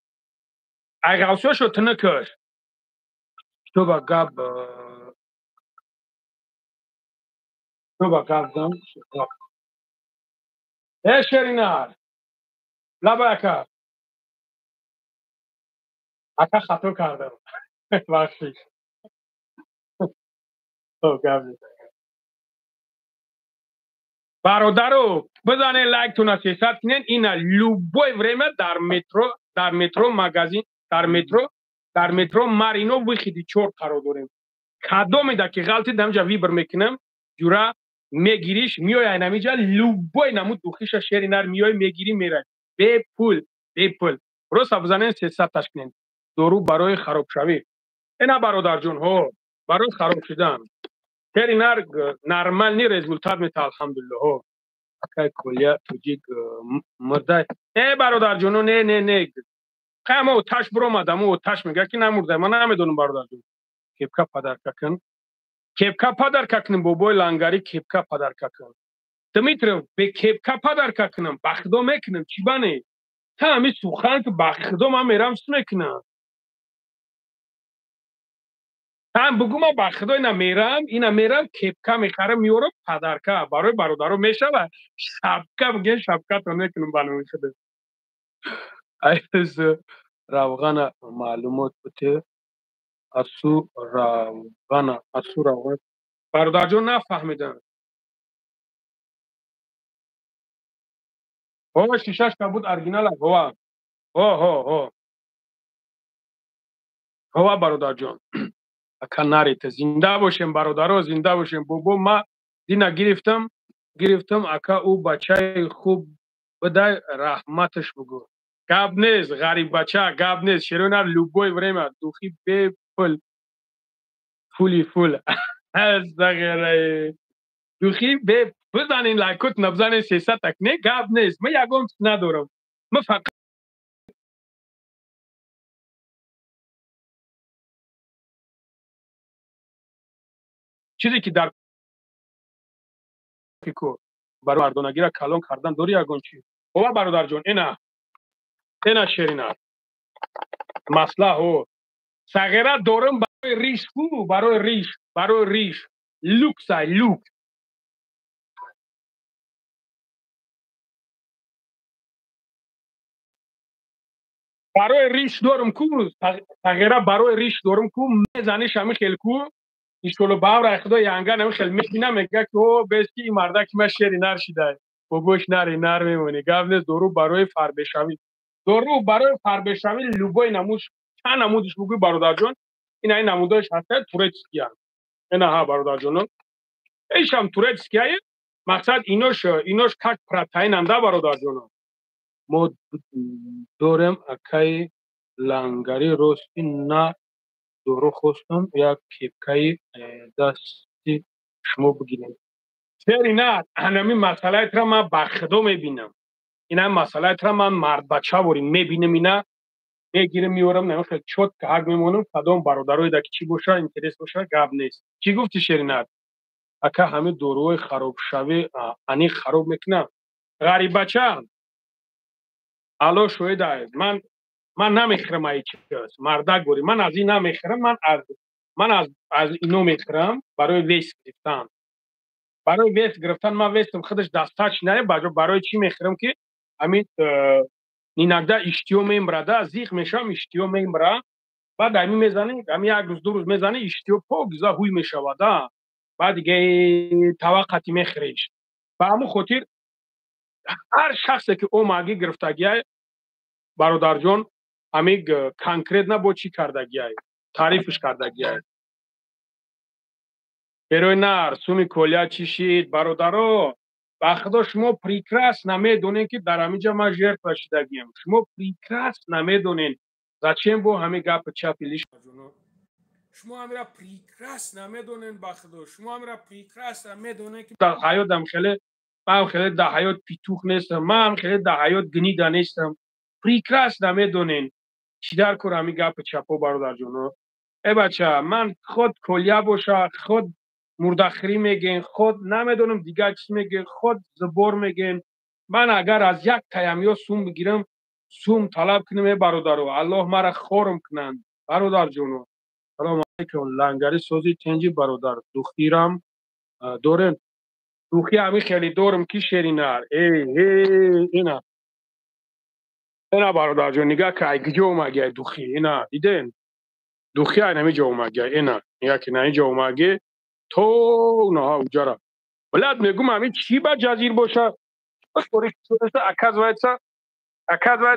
غلطه شد تنکش تو با گاب دم شرینار لباکا اکا خطا کردم بخشش تو گاب برادرو بزنین لایک تون 300 کنین اینا لوبوی ورما در مترو ماگازین در مترو مارینو ویخیدی 4 قرار داریم کادو میده که غلطی دمجا ویبر میکنم جورا میگیریش میای اینجا لوبوی نمو دوخیش شیرینار میای میگیری میره به پول روسا بزنین 300 تاش کنین دارو برای خراب شوی اینا برادر جون ها برای خراب شدن شیرینار نرمال نی رزولتات میته الحمدلله ها اکای کولیا توجیک مرده برادر جونو نه قیمه تاش برو مادمو تاش میگه که نمورده من نمیدونم برادر جون کپکا پدر ککن کپکا پدر ککنم بابای لنگاری کپکا پدر ککن دمیتر به کپکا پدر ککنم بخدا میکنم چی بانه تا همی سوخن که بخدا من میرم میکنم هم بگو من بخدا اینا میرم کپکا میخرم میورم پدرکا برای برادرو میشوه شبکا بگه شبکا تو نکنم بانو شده ایز روغن معلومات بوده اسو روغن برادر جون نفهمیدن هو شیشش کبود ارگینال هو برادر جان اکا نریت زنده باشیم برادرها زنده باشیم بابا ما دینا گرفتم اکا او بچه خوب بده رحمتش بگو گاب نیست غریب بچه گاب نیست شیرونر لوبوی وریم دوخی به فول از دقیقه دوخی به بزنین لایکوت نبزنین 300 تکنه گاب نیست من یکم ندارم من فقط چیزی که در فیکو برای مردانگی را کلان کردن داری یگان چی بابا برادر جون اینا شیرینه مسئله هو صغیره دارم برای ریش لوکس برای ریش دارم کو صغیره برای ریش دارم کو میزنیش همین خیلی کو ایشکلو باور خدا ینگن همین خیلی میبینم میگه که او بسکی این مرده که من شیرینه شده بابوش نر میمونی گفت دارو برای فربشوی لوبای نموش چند نمودش بگوی برادر جان این نمودش هست تورتسکی هم اینا ها برادر جان ایش هم تورتسکی های مقصد اینوش کک پراتین هم ده برادر جان ما دارم اکای لنگری راستی نه دورو خواستم یا کپکای دستی شما بگیریم سری نه هنمی مسئله را من بخدا میبینم این هم مسئله را من مرد بچه بوریم میبینم اینا میگیرم میورم نمیخواد چوت که حق میمونم کدام برادرای دکی چی باشه اینترس باشه گپ نیست چی گفتی شیرینات اکا همه دوروی خراب شوی انی خراب میکنم غریبچه الو شوید من نمیخرم ای چیز مردک گوری من از این نمیخرم من از اینو میخرم برای ویس گرفتن برای ویس گرفتن من ویستم خودش دستش نه برای چی میخرم که همین اینکه اشتیو میمرده زیخ میشم اشتیو میمره بعد همین میزنه همین یک روز دو روز میزنه اشتیو پوگزا هوی میشوده بعد دیگه توقتی میخریش با همون خاطر هر شخصی که اومگی گرفتگی برادر جان همین کانکریت نبود چی کردگی تعریفش کردگی برای نر سومی کلیا چی شید برادرو بخدا شما پریکراس نمیدونین که در همینجا ما ژر پاشیدگیم شما پریکراس نمیدونین زچین بو همین گپ چپیلیش شما همین پریکراس نمیدونین بخدا شما همین پریکراس نمیدونین که در حیات من خیلی در حیات پیتوخ نیستم من خیلی در حیات گنیده نیستم پریکراس نمیدونین چی در کور همین گپ چپو برادر جونو ای بچه من خود کلیه باشه خود مردخری میگین خود نمیدونم دیگه چیز میگین خود زبور میگین من اگر از یک تیمیا سوم بگیرم سوم طلب کنم ای برادرو الله مرا خورم کنند برادر جونو سلام علیکم لنگری سوزی تنجی برادر دختیرم دورن دوخی همی خیلی دورم کی شیرینر اینا برادر جون نگاه که ایگجو اومگه دوخی اینا دیدین دوخی اینمی جا اومگه اینا نگاه که نه اینجا اومگه تو نه اونجا ولاد میگم همین چی با جزیر باشه بخوری شده اکاز وایسا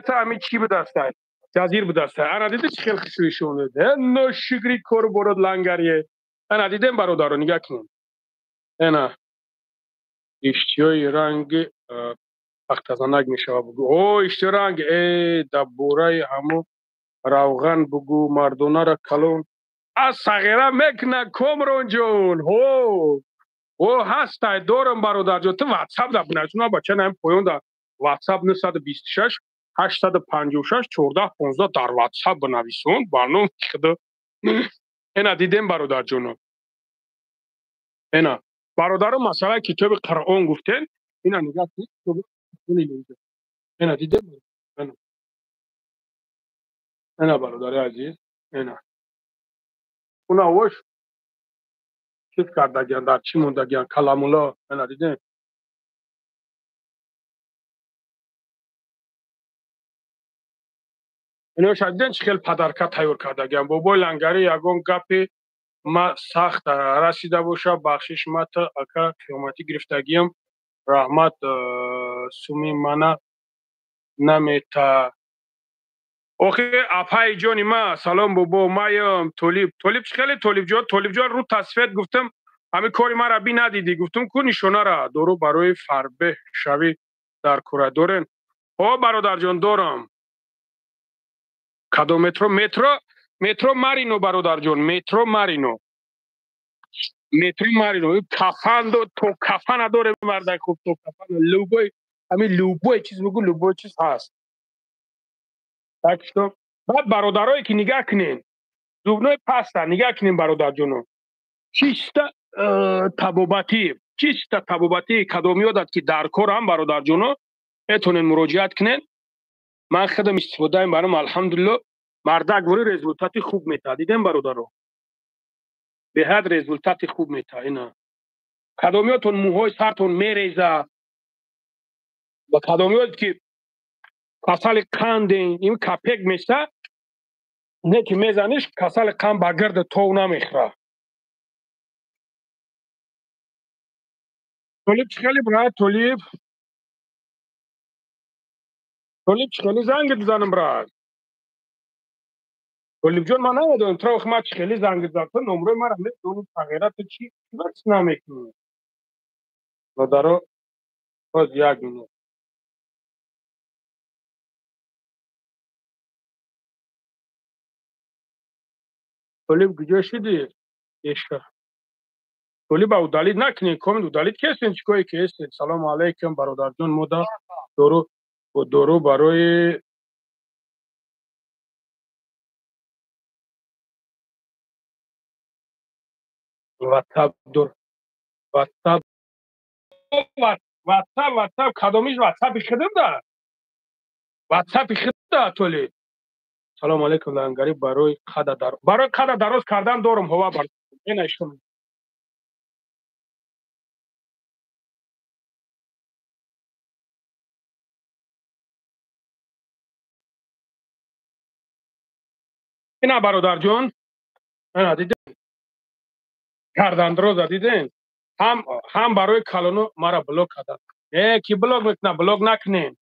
همین چی به دسته جزیر به دسته انا دیدی چه خیلی خوشوی شونه نو شگری کور برود لنگریه انا دیدم برادر نگاه کن اینا اشتیای رنگ اختزانک میشه بگو او اشتی رنگ ای دبورای همو روغن بگو مردونه را کلون از صغیره میکنه کمرون جون او هسته دورم برادر جون تو واتساپ دا بنشونا بچه نیم پویون دا واتساپ 926 856 14 15 در واتساپ بنویسون برنامه خدا اینا دیدیم برادر جونو اینا برادرم مثلا کتاب قرآن گفتن اینا نگاه کنید اینا دیدیم اینا برادر عزیز اینا اونا وش چیز کردگیان در چی موندگیان کلامولا اینا دیدیم اینا شدیدن چی خیلی پدرکت تیور کردگیان بابای لنگری یگون گپی ما سخت رسیده باشه بخشش ما تا اکا قیامتی گرفتگیم رحمت سومی منه نمیتا اوخی اپای جانی ما سلام بابا مایم تولیب چی خیلی تولیب جان رو تصفیت گفتم همه کاری ما را بی ندیدی گفتم کو نشونه را دورو برای فربه شوی در کوره دورن او برادر جان دورم کدو مترو مارینو برادر جان مترو مارینو کفن دو تو کفن داره مردک خوب تو کفن لوبوی همین لوبوی چیز بگو لوبوی چیز هست تاکشتو بعد برادرایی که نگاه کنین زبنای پستا نگاه کنین برادر جونو چیستا تبوبتی کدومیادت که در کار هم برادر جونو اتونین مراجعت کنین من خودم استفاده برام الحمدلله مردک وری رزولتاتی خوب میتا دیدم برادرو به حد رزولتاتی خوب میتا اینا کدومیاتون موهای سرتون میریزه و کدومیات که کسل کندین این کپک میشه نه که میزنیش کسل کن بگرد تو نمیخوره تولیب چخیلی برای تولیب چخیلی زنگ بزنم برای تولیب جون من نمیدونم تروخ ما چخیلی زنگ بزنم نمره من نمیدونم تغییرات چی بس نمیکنم دارو باز یک مینو تولیب گجه شدی اشکا تولیب او دالید نکنی کامل دالید کسین چکوی کسین سلام علیکم برادر جون مودا دورو برای واتساپ دور واتساپ واتساپ کدومیش واتساپ خودم ده واتساپ خودم ده تولی سلام علیکم لنگری برای قد دراز کردن دارم هوا بر این اشتم اینا برادر جون اینا دیدین کردن دراز دیدین هم برای کلونو مرا بلوک کردن کی بلوک میکنه بلوک نکنین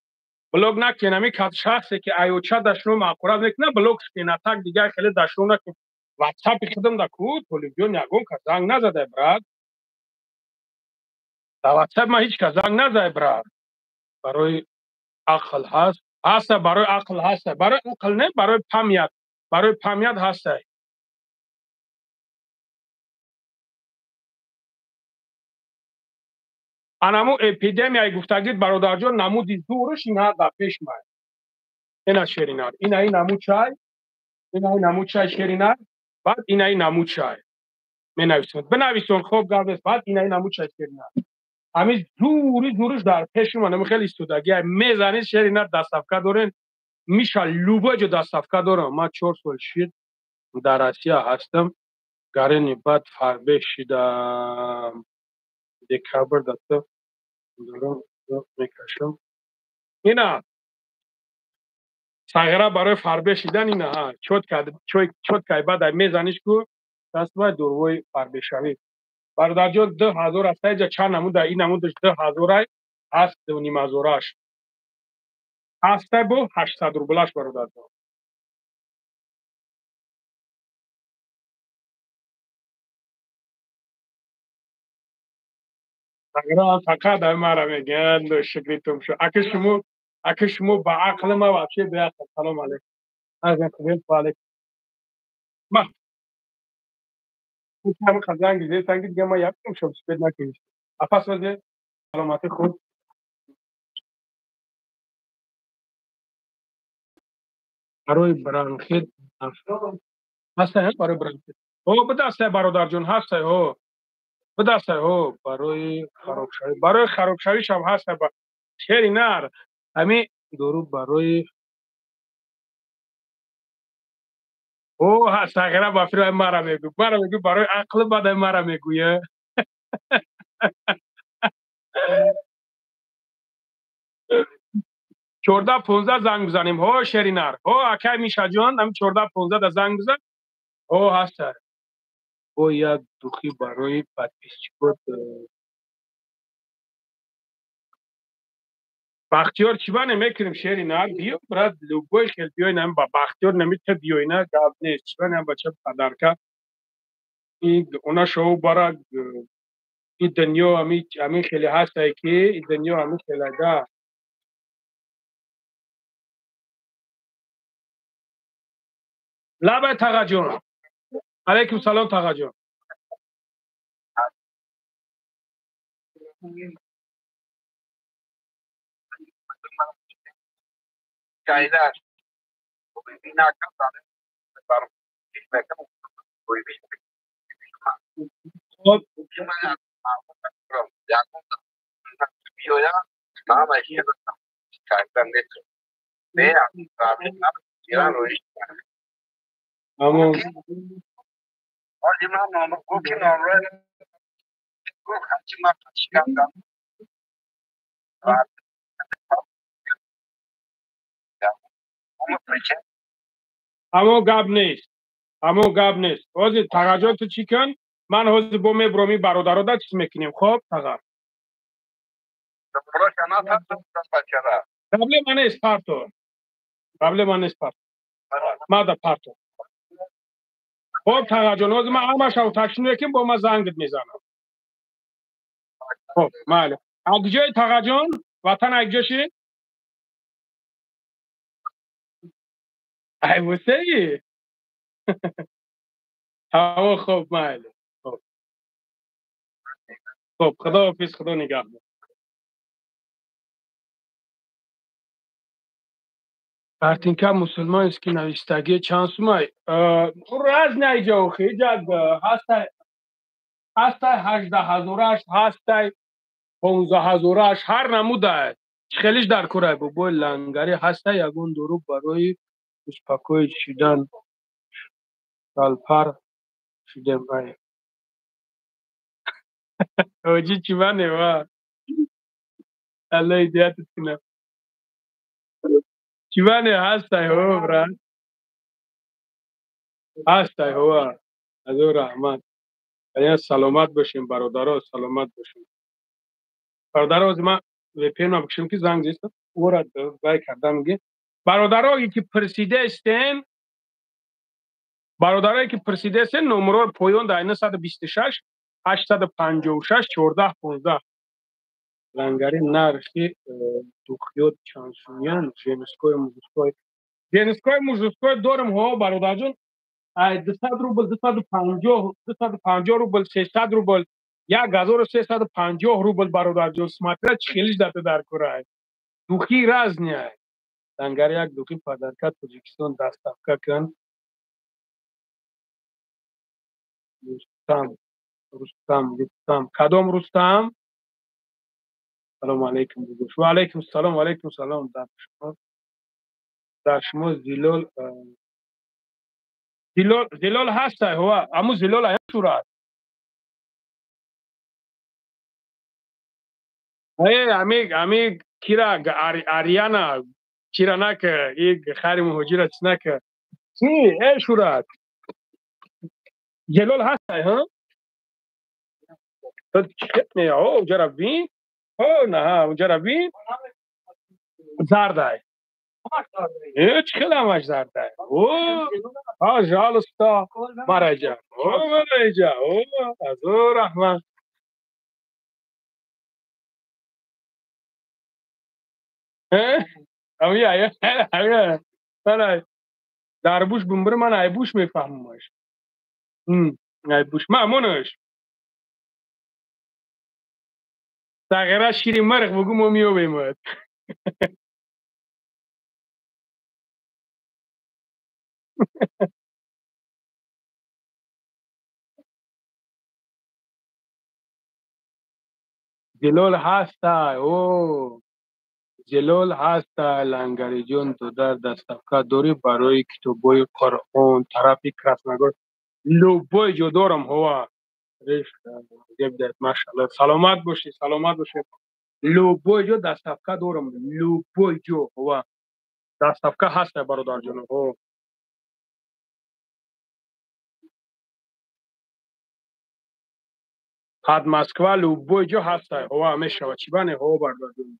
بلوک نکنین همی که شخصی که ایوچا داشتنو معقولت میکنه بلوک کنین اتاک دیگه خیلی داشتنو نکن واتساپ خودم دا کو تلویزیون یگون که زنگ نزده براد دا واتساپ ما هیچ که زنگ نزده براد برای عقل هست برای عقل هست برای عقل نه برای پامیت هست انمو اپیدمیای گفتگید برادر جان نمودی دورش اینا در پیش مای اینا شیرینار این نمود چای این نمود چای شیرینار بعد این نمود چای می نویسم بنویسون خوب گردش بعد این نمود چای شیرینار همین زورش در پیش ما خیلی استودگی میزنید شیرینار دستافکا دارن میشه لوباجو دستافکا دارم ما 4 سال شد در آسیا هستم گارنی بعد فربه شدم دکابر دست دارم میکشم اینا ساغره برای فربه شدن اینا ها چوت که بعد میزنیش کو دست باید دوروی فربه شوی برادر جان 10,000 است اینجا چند نمود این نمودش 10,000 هست 2,500 هست با 800 روبلش برادر جان ساغره فقط مرا میگن شکریتم شو اگه شما با عقل ما واقعی بیاد سلام علیکم از خوبی فعالیت ما هم خزانگ دیگه سنگ دیگه ما یادم شد سپید نکنید افاس وزه سلامتی خود برای برانخید هسته برای برانخید او بدسته برادر جون هسته او بدسته او برای خرابشویش هم هسته با شیری نر همین درو برای او هسته غیره با فیلم مرا میگو برای عقل بعد مرا میگویه 14-15 زنگ بزنیم هو شیرینر هو اکای میشه جان هم 14-15 دا زنگ بزن او هسته او یک دوخی برای پاتیسچیپوت بختیار چی با نمیکنیم شیرینر بیو براد لوگوی خیلی بیوی نمی با بختیار نمیتونه بیوی نه گاب نیست چی با نمی بچه پدرکه این اونا شو برا این دنیا همین خیلی هسته که این دنیا همین خیلی ده لبه تقا جون علیکم سلام تقا جون Kailar, bina kazanı, var. Hizmete koyu bir خب şey. Yakın biyoya daha işte kayıttan ne veya İran o iş. اما O zaman onu kokin onu bu kaçma çıkardan var. Onu peki اما گاب نیست حاضر تقا جان تو چی کن من حاضر با میبرومی برادرها دا چیز میکنیم خب تقا burası anahtar başara. قبل من اسپارتو ما دا پارتو خب تقا جان حاضر من همه شو تکشن میکنیم با ما زنگت میزنم خب ماله اگجای تقا جان وطن اگجاشی ای وسیعی هوا خب ماله خب خدا حافظ خدا نگهدار Kartinka musulmanski navistagi chansumay. Raz najja xijag hasta هستای 18,000 هستای 15,000 هر نموده خیلیش در کره بابای لنگری هستای یگون دروب برای پاکوی چیدن سالپر شدم ای اوجی چی منه و الله ایدیت کنه چی منه هستای هو بران هستای هو از او رحمت ایا سلامت باشیم برادرها سلامت باشیم برادرها از من وپین بکشم که زنگ زیست او را بای کردم میگه برادرهایی که پرسیده استین برادرایی که پرسیده استین نمرو پویون در 926 856 14 15 لنگری نرخی دوخیوت چانسونیان ژنسکوی موزوسکوی دارم ها برادر جون 200 روبل 250 250 روبل 300 روبل 1350 روبل برادر جون سماترا چخیلیش داده در کره دوخی راز نیای لنگری یک دوخی پادرکت تاجیکستان دستافکا کن رستم رستم کدام رستم سلام علیکم بگوش و علیکم السلام و علیکم السلام در شما زیلول زیلول هست هو امو زیلول هم صورت ای امی کیرا آریانا کیرا نک یک خری مهاجرت نک چی ای صورت زیلول هست ها تو نه او جربین او نه جربین زرد هیچ خیلی همش زرده او ها جالستا مرجع او مرجع او از او رحمت امی آیا آیا من در بوش بمبر من ای بوش میفهممش ای بوش مامونش تغییر شیری مرغ بگو ما میومد جلول هستا او جلول هستا لنگری جون تو در دستفکا دوری برای کتابای قرآن طرفی کرسنگار لوبای جو دارم هوا ریش گبدت ماشاءالله سلامت باشی لوبای جو دستفکا دارم لوبای جو هوا دستفکا هستا برادر جون هو حد مسکوا لوبای جو هستا هوا میشه چی بانه هوا برادر جون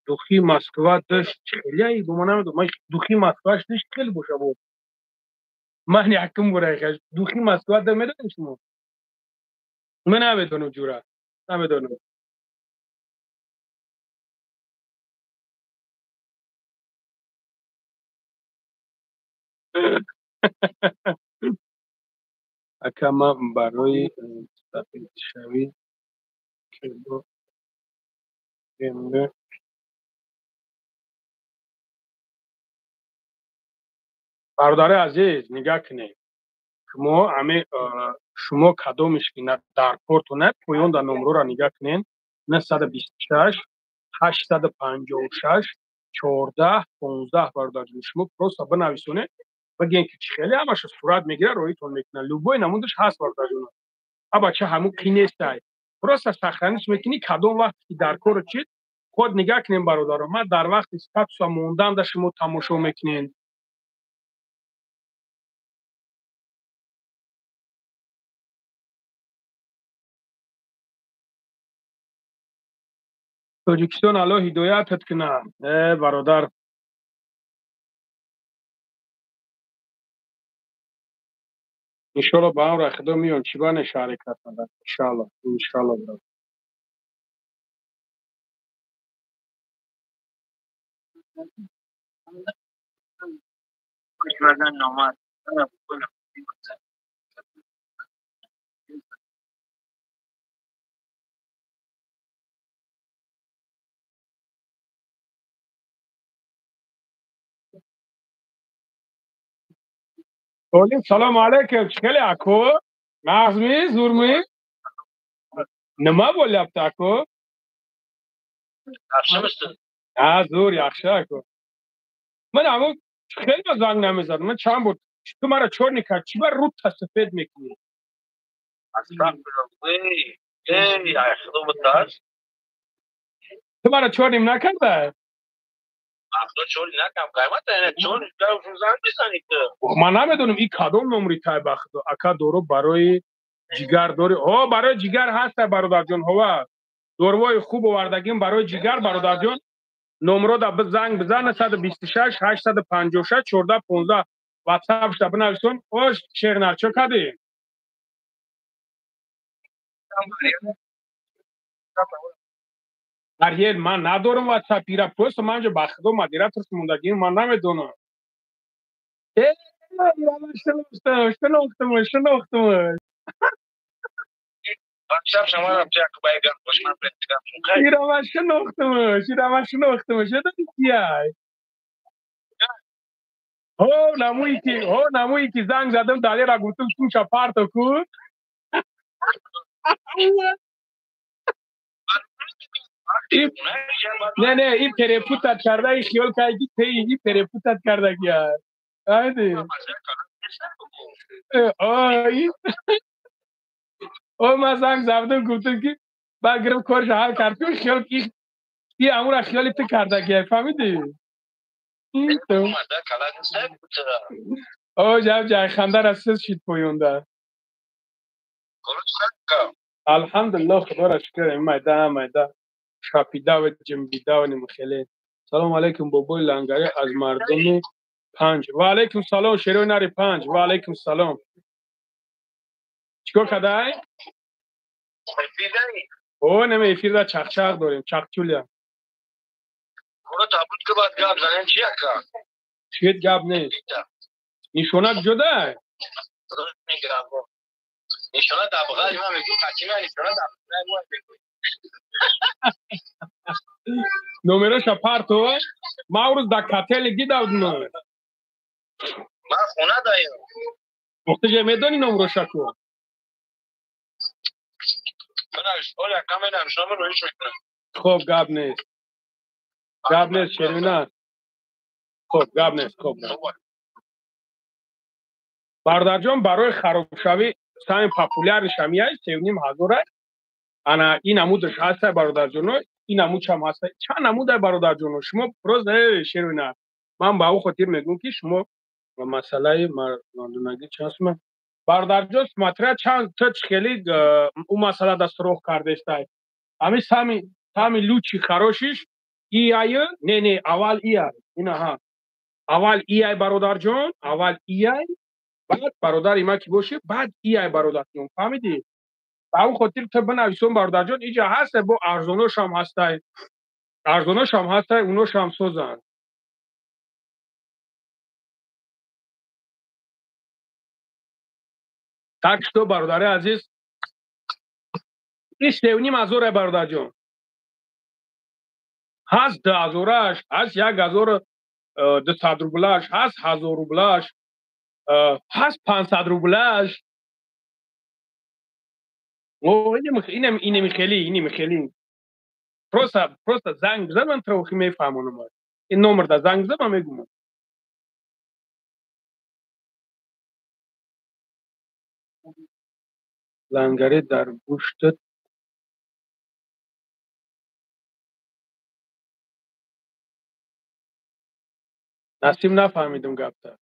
دухи Москва дашт хеляй буманам май духи Москва дашт хел боша бо ман якум бурай хаш духи Москва да медонем шумо мен намедонам ҷура намедонам ака ман барои мустафидшавӣ ки бо эмне бародари азиз нигаҳ кунед шумо ҳаме шумо кадомеш ки дар кортунад поён дар номрора нигаҳ кунед 926 856 14 15 бародарҷон шумо просто бинависонед бигӯед ки чӣ хеле ҳамаша сурат мегирад роитон мекунад любой намудаш ҳаст бародарҷон аба чӣ ҳамун қӣ нестай просто сахраниш мекунӣ кадом вақте ки дар кору чид ход нигаҳ кунем бародарон ман дар вақти статуса монданда шумо тамошо мекунед тоҷикистон алло ҳидоятат кунад бародар иншолло ба амр худо миём чӣ ба не шарикат надад иншалло Oğlum selam aleyküm. Çıkhele ako. Nazmi, Zurmi. Nima bo'lyapti ako? Yaxshimisiz? Ha, zo'r, yaxshi ako. Mana bu خیلی زنگ نمیزد. من چند بود تو مرا چور نکرد چی بر رو سفید میکنی؟ Astagfirullah. Ey, aklımda. تو مرا چور نیم نکرده؟ Aklım çor inakam kaymat yani çor uzan bisanıktı. من نمیدونم این کدوم نمری تای بخت اکا دورو برای جگر داری ها برای جگر هست برادر جان هوا دوروای خوب آوردگیم برای جگر برادر جان نمره دا زنگ بزن 126 856 14 15 واتساپ شتا بنویسون خوش شیرنر چه کردی؟ اریل من ندارم واتساپ ایرا پست من جو بخدو مدیراتور موندگی من نمیدونم ای شناختم Akşam şama yapacak baygan koşman bıraktık. ایرا من شناختمش یادت کیه هو نمویی که زنگ زدم دلی را گفتم تو چپارتو کن نه این پرپوتت کرده ای خیال کردی تی این پرپوتت کرده کیه هایدی من زنگ زدم گفتم که برگرم کارش حل کردم خیال که این امور خیالی تو کرده کیه فهمیدی این تو جای خنده را سیز شید پویونده الحمدلله خدا را شکر این میده شاپیده و جنبیده و نمخیله سلام علیکم بابای لنگری از مردم 5 و علیکم سلام شیروی ناری 5 و علیکم سلام چیکار کردای؟ او نمی افیر چخچخ داریم چخچولیم Onu tabut که باید گاب زنین چیه که؟ چیت گاب نیست نشونک جده نشونه دبغه ایما میگو قچیمه نشونه دبغه ایما میگو نومرش پارتو ما اورز دا کاتل گیداود من خونه دایم وقتی که میدونی نمرش کو منش اولا کاملا شما رو ایش میکنم خب گاب نیست شیروینا خب گاب نیست برادر جان برای خراب شوی سهم پاپولارش هم یه 3,500 انا این نمودش هست برادر جان این نمودش هم هست چند نمود برادر جان شما پروز شیروینا من با او خاطر میگم که شما مسئله مردونگی چاست من برادر جان مطرح چند تا خیلی اون مسئله دست روخ کرده است همین سامی لوچی خراشش ای نه اول اینا ها اول ای برادر جان اول ای بعد برادر ایما کی باشه بعد ای برادر جان فهمیدی با اون خاطر تو بنویسون برادر جان اینجا هست با ارزوناش هم هست اوناش هم سوزن تاکش تو برادر عزیز این 3,500 برادر جان هست 10,000 هست 1,200 روبلاش هست 1,000 روبلاش هست 500 روبلاش اینه میخیلی پروستا زنگ بزن من تروخی میفهمونم این نمبر دا زنگ بزن من میگم لنگری در گوشتت نسیم نفهمیدم گفته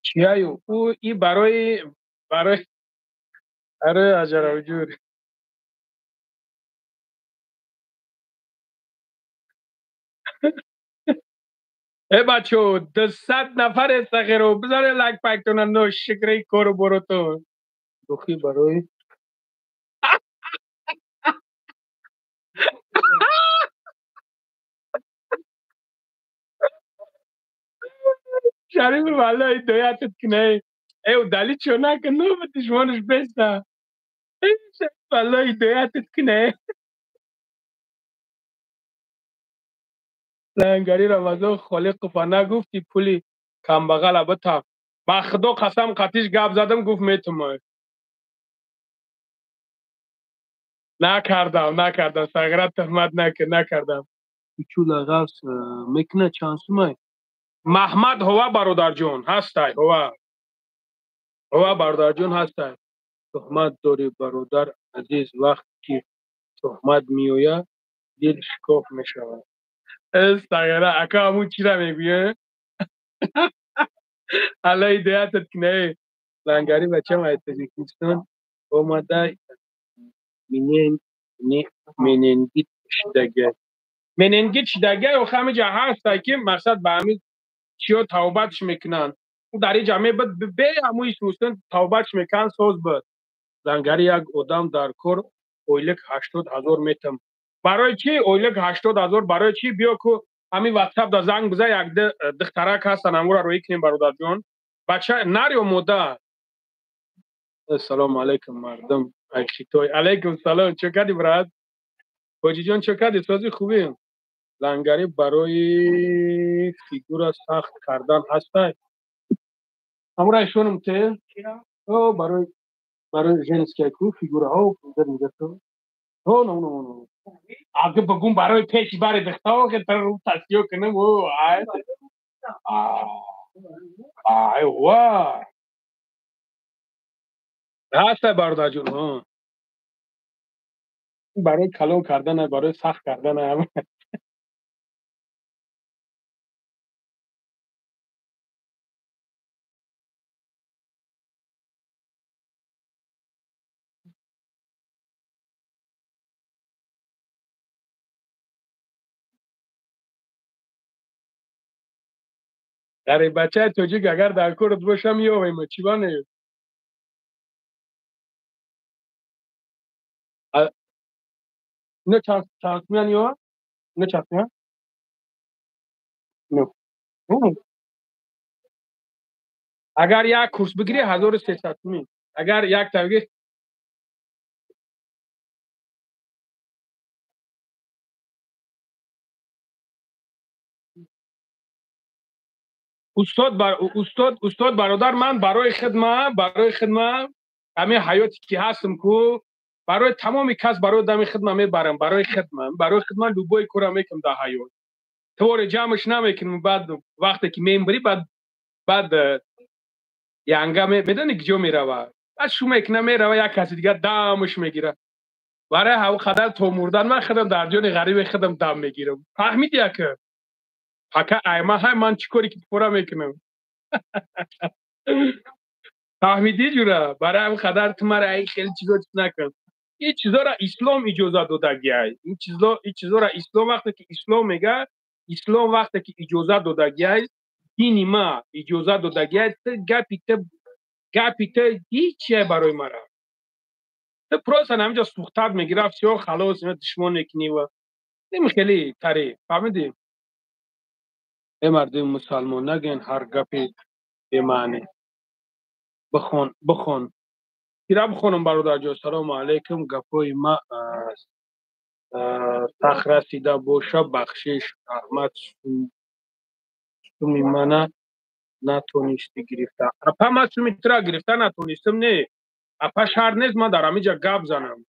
چیه او ای برای اره عجر وجود ای بچو 200 نفر استخیرو بذاره لک پکتونن نو شکری کورو برو تو دخی برای شریف والله هدایتت کنه ایو دلی چونه که نو بتشمانش بسته شریف والله هدایتت کنه لنگری رمضان خالق پناه گفتی پولی کم بغل بتا با خدا قسم قطیش گپ زدم گفت میتونم نکردم سگرت تهمت نکردم چولا غلس میکنه چانسومه محمد هوا برادر جون هستای هوا برادر جون هستای تهمت داری برادر عزیز وقت که تهمت میوید دل شکاف میشود استغفر اکا همون چی را میگویه الله هدایتت کنه لنگری بچه ما تاجیکستان اومده منین مننگیت شدگه مننگیت شدگه و همه جا هست که مقصد به همین چیو توبتش میکنن در این جامعه به همون سوستن توبتش میکنن سوز بود لنگری یک آدم در کور اویلک 80,000 میتم برای چی اویلک 80,000 برای چی بیا کو همین واتساپ دا زنگ بزن یک دخترک هستن امورا روی کنیم برادر جون بچه نری و مدر السلام علیکم مردم عیشیتوی علیکم سلام چکردی براد حاجی جان چکردی سازی خوبی لنگری برای فیگور سخت کردن هسته امورا ایشونم ته او برای ژنسکی کو فیگور ها در میگه تو نه اگه بگم برای پیش بار دختاو که تر رو تصدیو کنه و آی وای هسته برادر جون برای کلو کردن برای سخت کردن هم در بچه توجیک اگر در کورت باشم یا ویم چی بانه نه چانس میان یا نه چانس میان نه اگر یک کورس بگیری 1300 می اگر یک تاگه استاد برادر من برای خدمت همه حیاتی که هستم کو برای تمام کس برای دم خدمت میبرم برای خدمت لوبای کورا میکم در حیات طور جمعش نمیکنم بعد وقتی که میبری بعد ینگه میدونی که جو میروه بعد شو میکنه میروه یک کسی دیگه دمش میگیره برای هوا خدر تو مردن من خودم در جون غریب خودم دم میگیرم فهمیدی که حکا ایما های من چیکاری که پورا میکنم فهمیدی جورا برای هم خدر تو مرا ای خیلی چیزا نکن این چیزا را اسلام اجازه دادگی های این چیزا را اسلام وقتی که اسلام میگه اسلام وقتی که اجازه دادگی های دین ما اجازه دادگی های گپی ته هیچیه برای مرا تو پروسا همینجا سوختت میگرفت یا خلاص اینا دشمن نکنی و نمی خیلی تری فهمیدی ای مردم مسلمان نگین هر گپی به معنی بخون کتاب بخونم برادر جو سلام علیکم گپای ما تخ رسیده باشه بخشش رحمت سومی منه نتونستی گرفته اپا ما سومی ترا گرفته نتونستم نه اپا شهر نیست ما در همینجا گپ زنم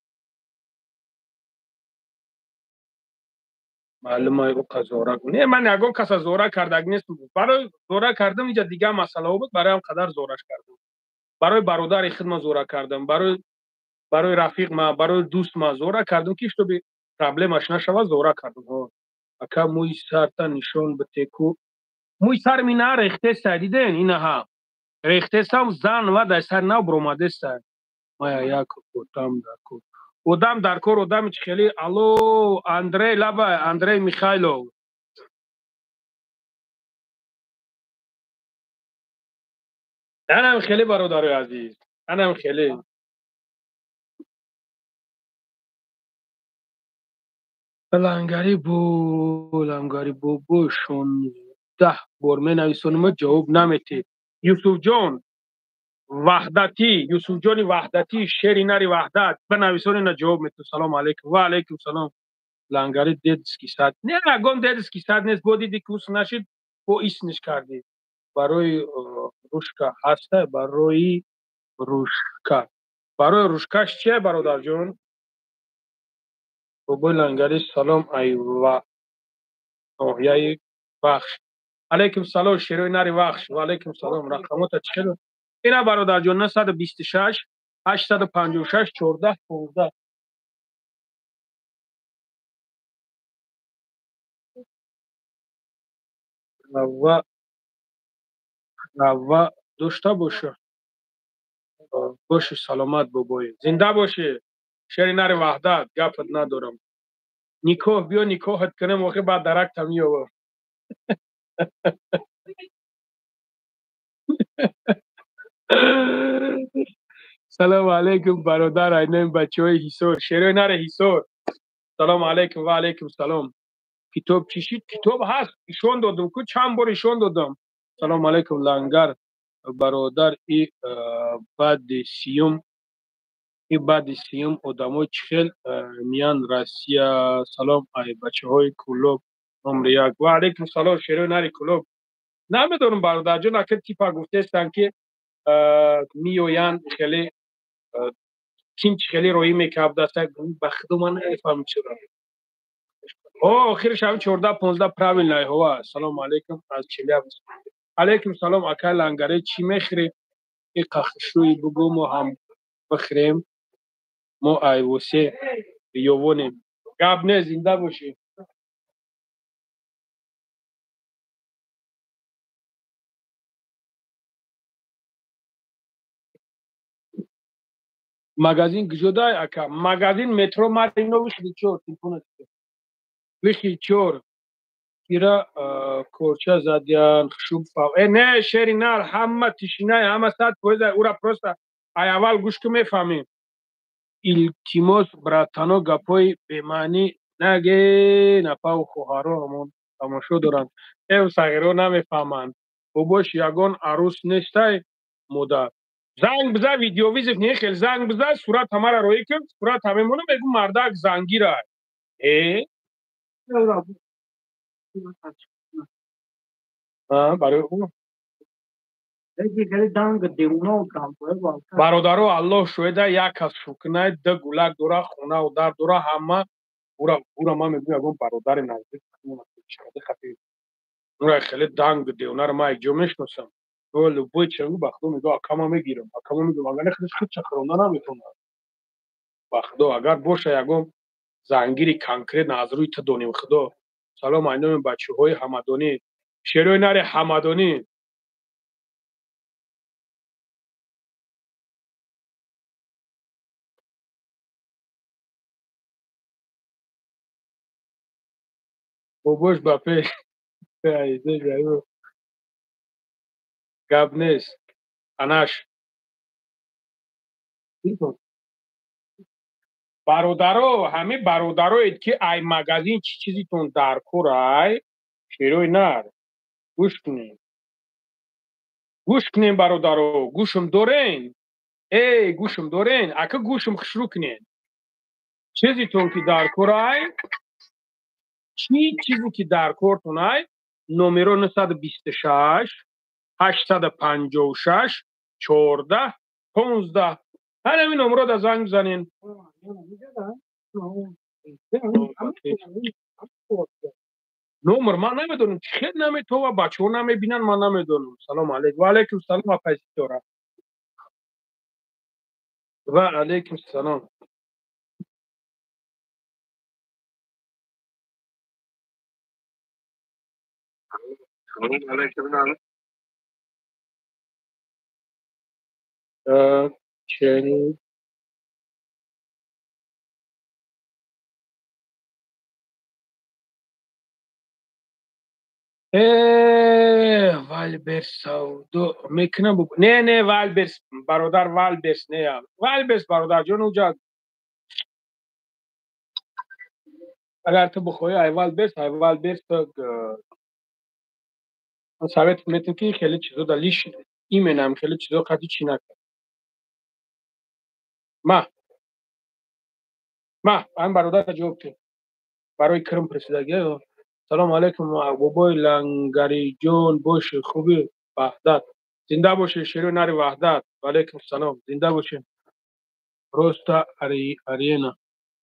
معلومه او زورک نه من یگو کس زورک کردگ نیست برای زورک کردم اینجا دیگه مسئله بود برای هم قدر زورش کردم برای برادر خدمت زورک کردم برای رفیق ما برای دوست ما زورک کردم که تو به پرابلمش نشود زورک کردم ها اکا موی سر تا نشون به تکو موی سر می نه ریخته سر دیدن اینه ها ریخته سم زن و در سر نو بروماده سر ما یک odam در کور odam خیلی الو اندری لبا اندری میخایلو انا خیلی برادر عزیز انا خیلی لنگری بو 16 بار می نویسونم جواب نمیتی یوسف جان وحدتی شعری نری وحدت بنویسون اینا جواب میتو سلام علیکم و علیکم سلام لنگری دیدس کی صد نه اگم دیدس کی صد نیست بودی دی کوس نشید او ایس نش کردی برای روشکا هسته برای روشکا برای روشکاش چیه برادر جون؟ بابای لنگری سلام ایوا یای بخش علیکم سلام شیروی نری بخش و علیکم سلام رقمات چخیل اینا برادر جون 926 856 14 15 و و داشته باشه باشی سلامت بابای زنده باشی شیری نری وحدت گفت ندارم نیکوه بیا نیکوهت کنم واقعی بعد درکت هم میو سلام علیکم برادر اینم بچه های حیصور شیری نری حیصور سلام علیکم و علیکم سلام کتاب چیشید کتاب هست ایشون دادم که چند بار ایشون دادم سلام علیکم لنگر برادر بعد سیوم بعد سیوم آدمای چخیل میان راسیا سلام ای بچه های کلوب نمره یک و علیکم سلام شیرو نری کلوب نمیدونم برادر جون اکر تیپا گفته استن که میویان خیلی تیم خیلی روی میکرد دسته بخدو من نفهم چرا آخرش هم 14 15 پراویل نه هوا سلام علیکم از چیلیاب علیکم سلام اکا لنگره چی میخری این قخشوی بگو ما هم بخریم ما ایوسی یوونیم گب نه زنده باشی مگازین گجودای اکا مگازین مترو مارینو وشی چور تلفون وشی چور کیرا کورچا زدیان خشوب فاو نه شری نال همه تشینای همه ساعت کوزا اورا پروستا ای اول گوش که میفهمیم التیماس براتانو گپای بمعنی نگه نپاو خوهارو همون تماشو دارن او صغیرو نمیفهمند باباش یگان عروس نیستای مادر زنگ بزن ویدیو ویزیف نه خیلی زنگ بزن صورت همه را روی کرد صورت همه مونو بگو مردک زنگی را برای او برادرو الله شویده یک کس شکنه ده گلک دوره خونه و در دوره همه او ما میگویم اگه برادر نزدیک خطیر اون را خیلی دنگ ده اونه را ما یک جو میشناسم تو لبوی چنگو بخدو میگو اکاما میگیرم اکاما میگم اگر نخیدش خود چخرونده نمیتونم بخدو اگر باشه یکم زنگیری کنکرت از روی تا دونیم خدا سلام اینم بچه های همدانی شیروی نری همدانی باباش بپی گب نیست انش برادرو همه برادرو که ای مگازین چی چیزی تون در کورای شیروی نر گوش کنین گوش کنین برادرو گوشم دورین ای گوشم دورین اکا گوشم خشرو کنین چیزی تون که در کورای چی چیزی که در کورتونای نومرو 926 856 14 15 همین نمرو در زنگ بزنین نمر من نمیدونم خیلی نمیتو و بچه ها نمیبینن من نمیدونم سلام علیکم و علیکم سلام اپیسی دارم و علیکم سلام چنین والبرس سودو میکنم نه نه والبرس برادر والبرس نه والبرس برادر جون اوجا اگر تو بخوای ای والبرس تو ثابت میتونی که خیلی چیزا دلیش ایمنم خیلی چیزا قطعی چی نکن ما این برادر جواب که برای کرم پرسیدگی سلام علیکم بابای لنگری جون باش خوبی وحدت زنده باشین. شیر و نر وحدت. و علیکم السلام. زنده باشین. روستا ارینا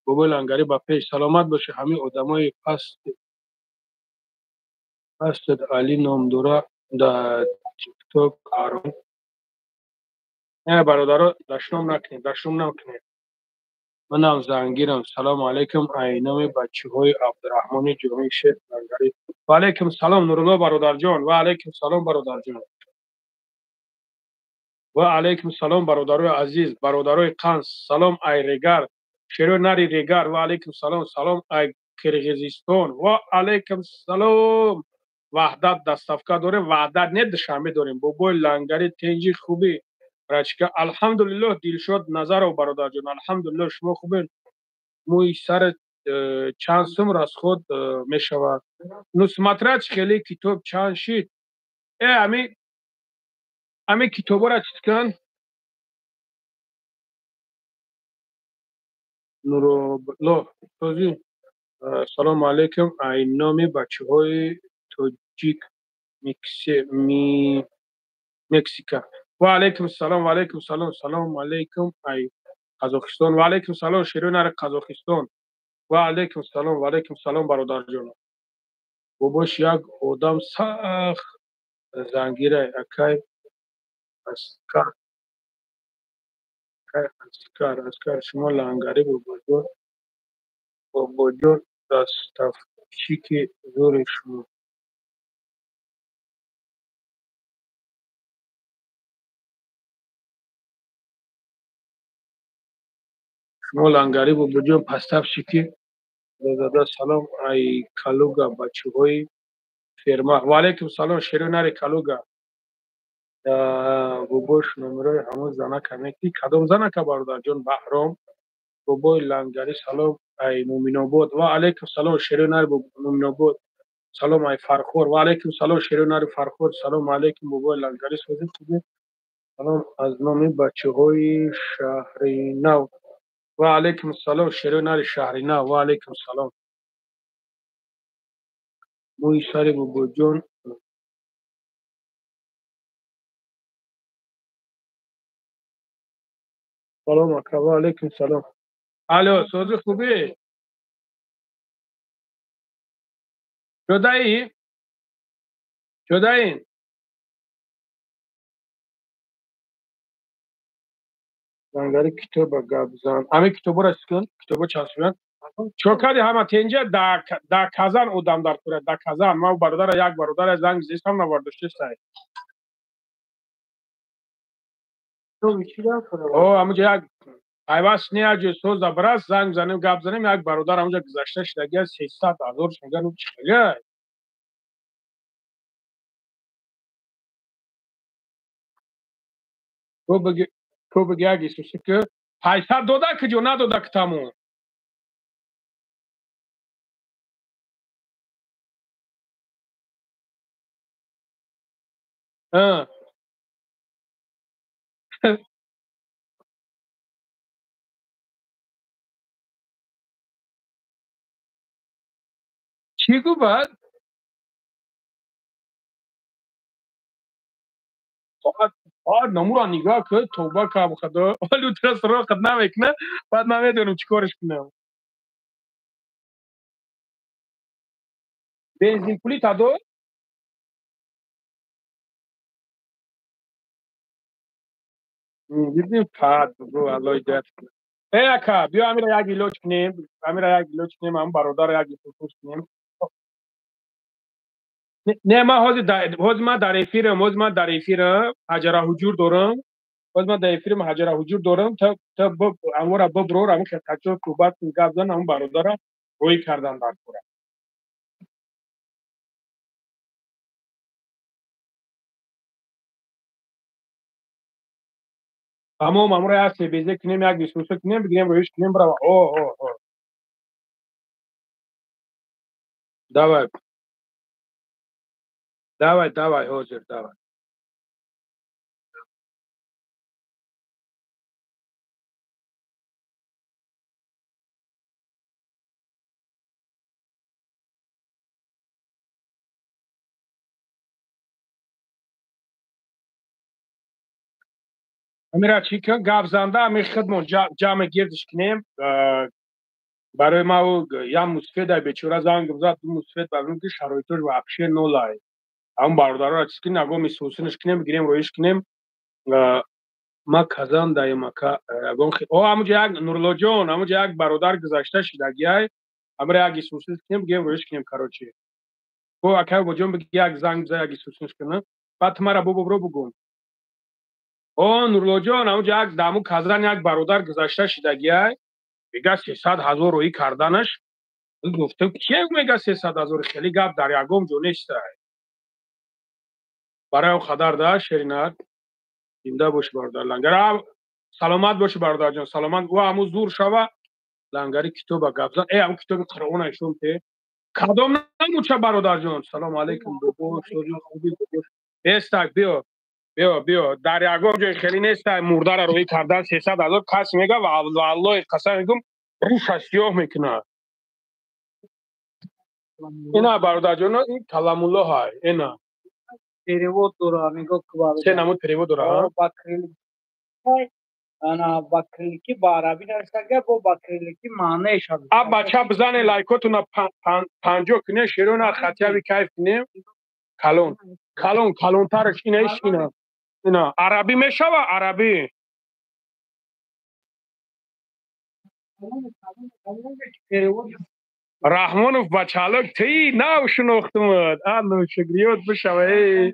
بابا لنگری با پیش سلامت باشه. همه آدمای پست علی نامدورا در تیک توک کارون. نه برادرها دشنام نکنید، دشنام نکنید. منم زنگیرم. سلام علیکم. اینام بچه های عبدالرحمن جمعی شیخ لنگری. و علیکم سلام نورالله برادر جان. و علیکم سلام برادر جان. و علیکم سلام برادرای عزیز، برادرای قنس. سلام ای ریگر، شیرو نری ریگر. و علیکم سلام. سلام ای کرغیزستان. و علیکم سلام. وحدت دستافکا داره، وحدت نه دشنبه داریم. بابای لنگری تنجی خوبی رچکا. الحمدلله دل شد نظر و برادر جان. الحمدلله شما خوبین. موی سر چند سمر از خود میشود. نسمترچ خیلی کتاب چند شید. امی کتاب را چیز کن. نورالله تازی. سلام علیکم. اینامی بچه های توجیک می مکسیکا. و علیکم السلام. و علیکم سلام. سلام علیکم ای قزاقستان. و علیکم سلام شیرین ار قزاقستان. و علیکم سلام. و علیکم سلام برادر جان. باباش یک آدم سخت زنگیره اکای اسکر اسکر شما لنگری بابا جان دستفچی که زور شما. شما لنگری بابا جان پستفچی که زاده. سلام ای کالوگا بچه های فرما. و علیکم سلام شیرین نری کالوگا. باباش نمره همون زنک همکی کدام زنک برادر جان بهرام. بابای لنگری سلام ای مومن آباد. و علیکم سلام شیرین نری مومن آباد. سلام ای فرخور. و علیکم سلام شیرین نری فرخور. سلام علیکم بابای لنگری سوزی خوبی. سلام از نامی بچه های شهری نو. و علیکم سلام شیرین نری شهری نو. و علیکم سلام. موی سری بابا جان. سلام اکا. و علیکم سلام. الو سوزی خوبی. شده ای؟ شده این؟ لنگری کتاب گپ زن. همه کتابا را سکن. کتابا چسبیدن. چوکادی همه تنجه در کازان اودم در کوره. در کازان ما برادر یک برادر زنگ زیستم نواردشته سای. او همونجا یک پیوست نیا جو سوز برست زنگ زنیم گپ زنیم. یک برادر همونجا گذشته شدگی 300,000 میگن او چیه؟ تو بگی تو بگی اگه سوسی که 500 داده که جو نداده که تموم. اه. چی گو بعد؟ نمورا نگاه که توبه که بخدا ولی تو را خد نمیکنه. بعد نمیدونم چیکارش کنم. بنزین پولی تا دو. دیدیم فقط برو الله هدایت کنه. ای اکا بیا امیر یک گیلوچ کنیم. امیر یک گیلوچ کنیم. هم برادر یک گیلوچ کنیم. نه ما حاضر ما در افیرم. حاضر ما در افیرم حجره حجور دارم. حاضر ما در افیرم حجره حجور دارم. تا امورا ببرور همون که کچو صحبت گپ زن هم برادر روی کردن در پورا. تمام امورا یک سه کنیم یک دیسکوسه کنیم بگیریم رویش کنیم برای اوه. давай давай حاضر давай. امیر چی که گپ زنده همین خدمون جمع گردش کنیم برای ما او یا مسفید بیچاره زنگ بزد مسفید برای که شرایطش وحشی نولای اون برادرها چیزی نگو میسوسنش کنیم بگیریم رویش کنیم ما کازان دایم که اگم او همونجا یک نورلو جان همونجا یک برادر گذاشته شدگیای امیر یک سوسنش کنیم بگیریم رویش کنیم کاروچی او اکای بجون بگی یک زنگ بزد یک سوسنش کنه بعد مرا برو بگم او نورلو جان همونجا یک دامو کازان یک برادر گذاشته شدگیای میگه 300,000 روی کردنش گفتم کی میگه 300,000 خیلی گپ در یگم جو نیست برای خدار ده شرینات زنده باش برادر لنگر سلامت باش برادر جان سلامت و همو زور شوه لنگری کتاب گپ زن ای هم کتاب قرآن ایشون ته کدام نموچه برادر جان سلام علیکم بابا شوری خوبی استک بیا در یگم جو خیلی نیست مرده را روی کردن 300,000 کس میگه والله قسم میگم روش سیاه میکنه اینا برادر جان این کلام الله های اینا перевод дора мегӯ سه نمود перевод داره ها ана бакрилики ба арабӣ навиштага бо бакрилики маънаеш аст اب بچه بزنه لایکاتون 50 کنه شیرون خطیبی کیف کنه کلون ترش اینا عربی میشوه عربی رحمانوف بچالک تی نو شناختمت شکریات بشوه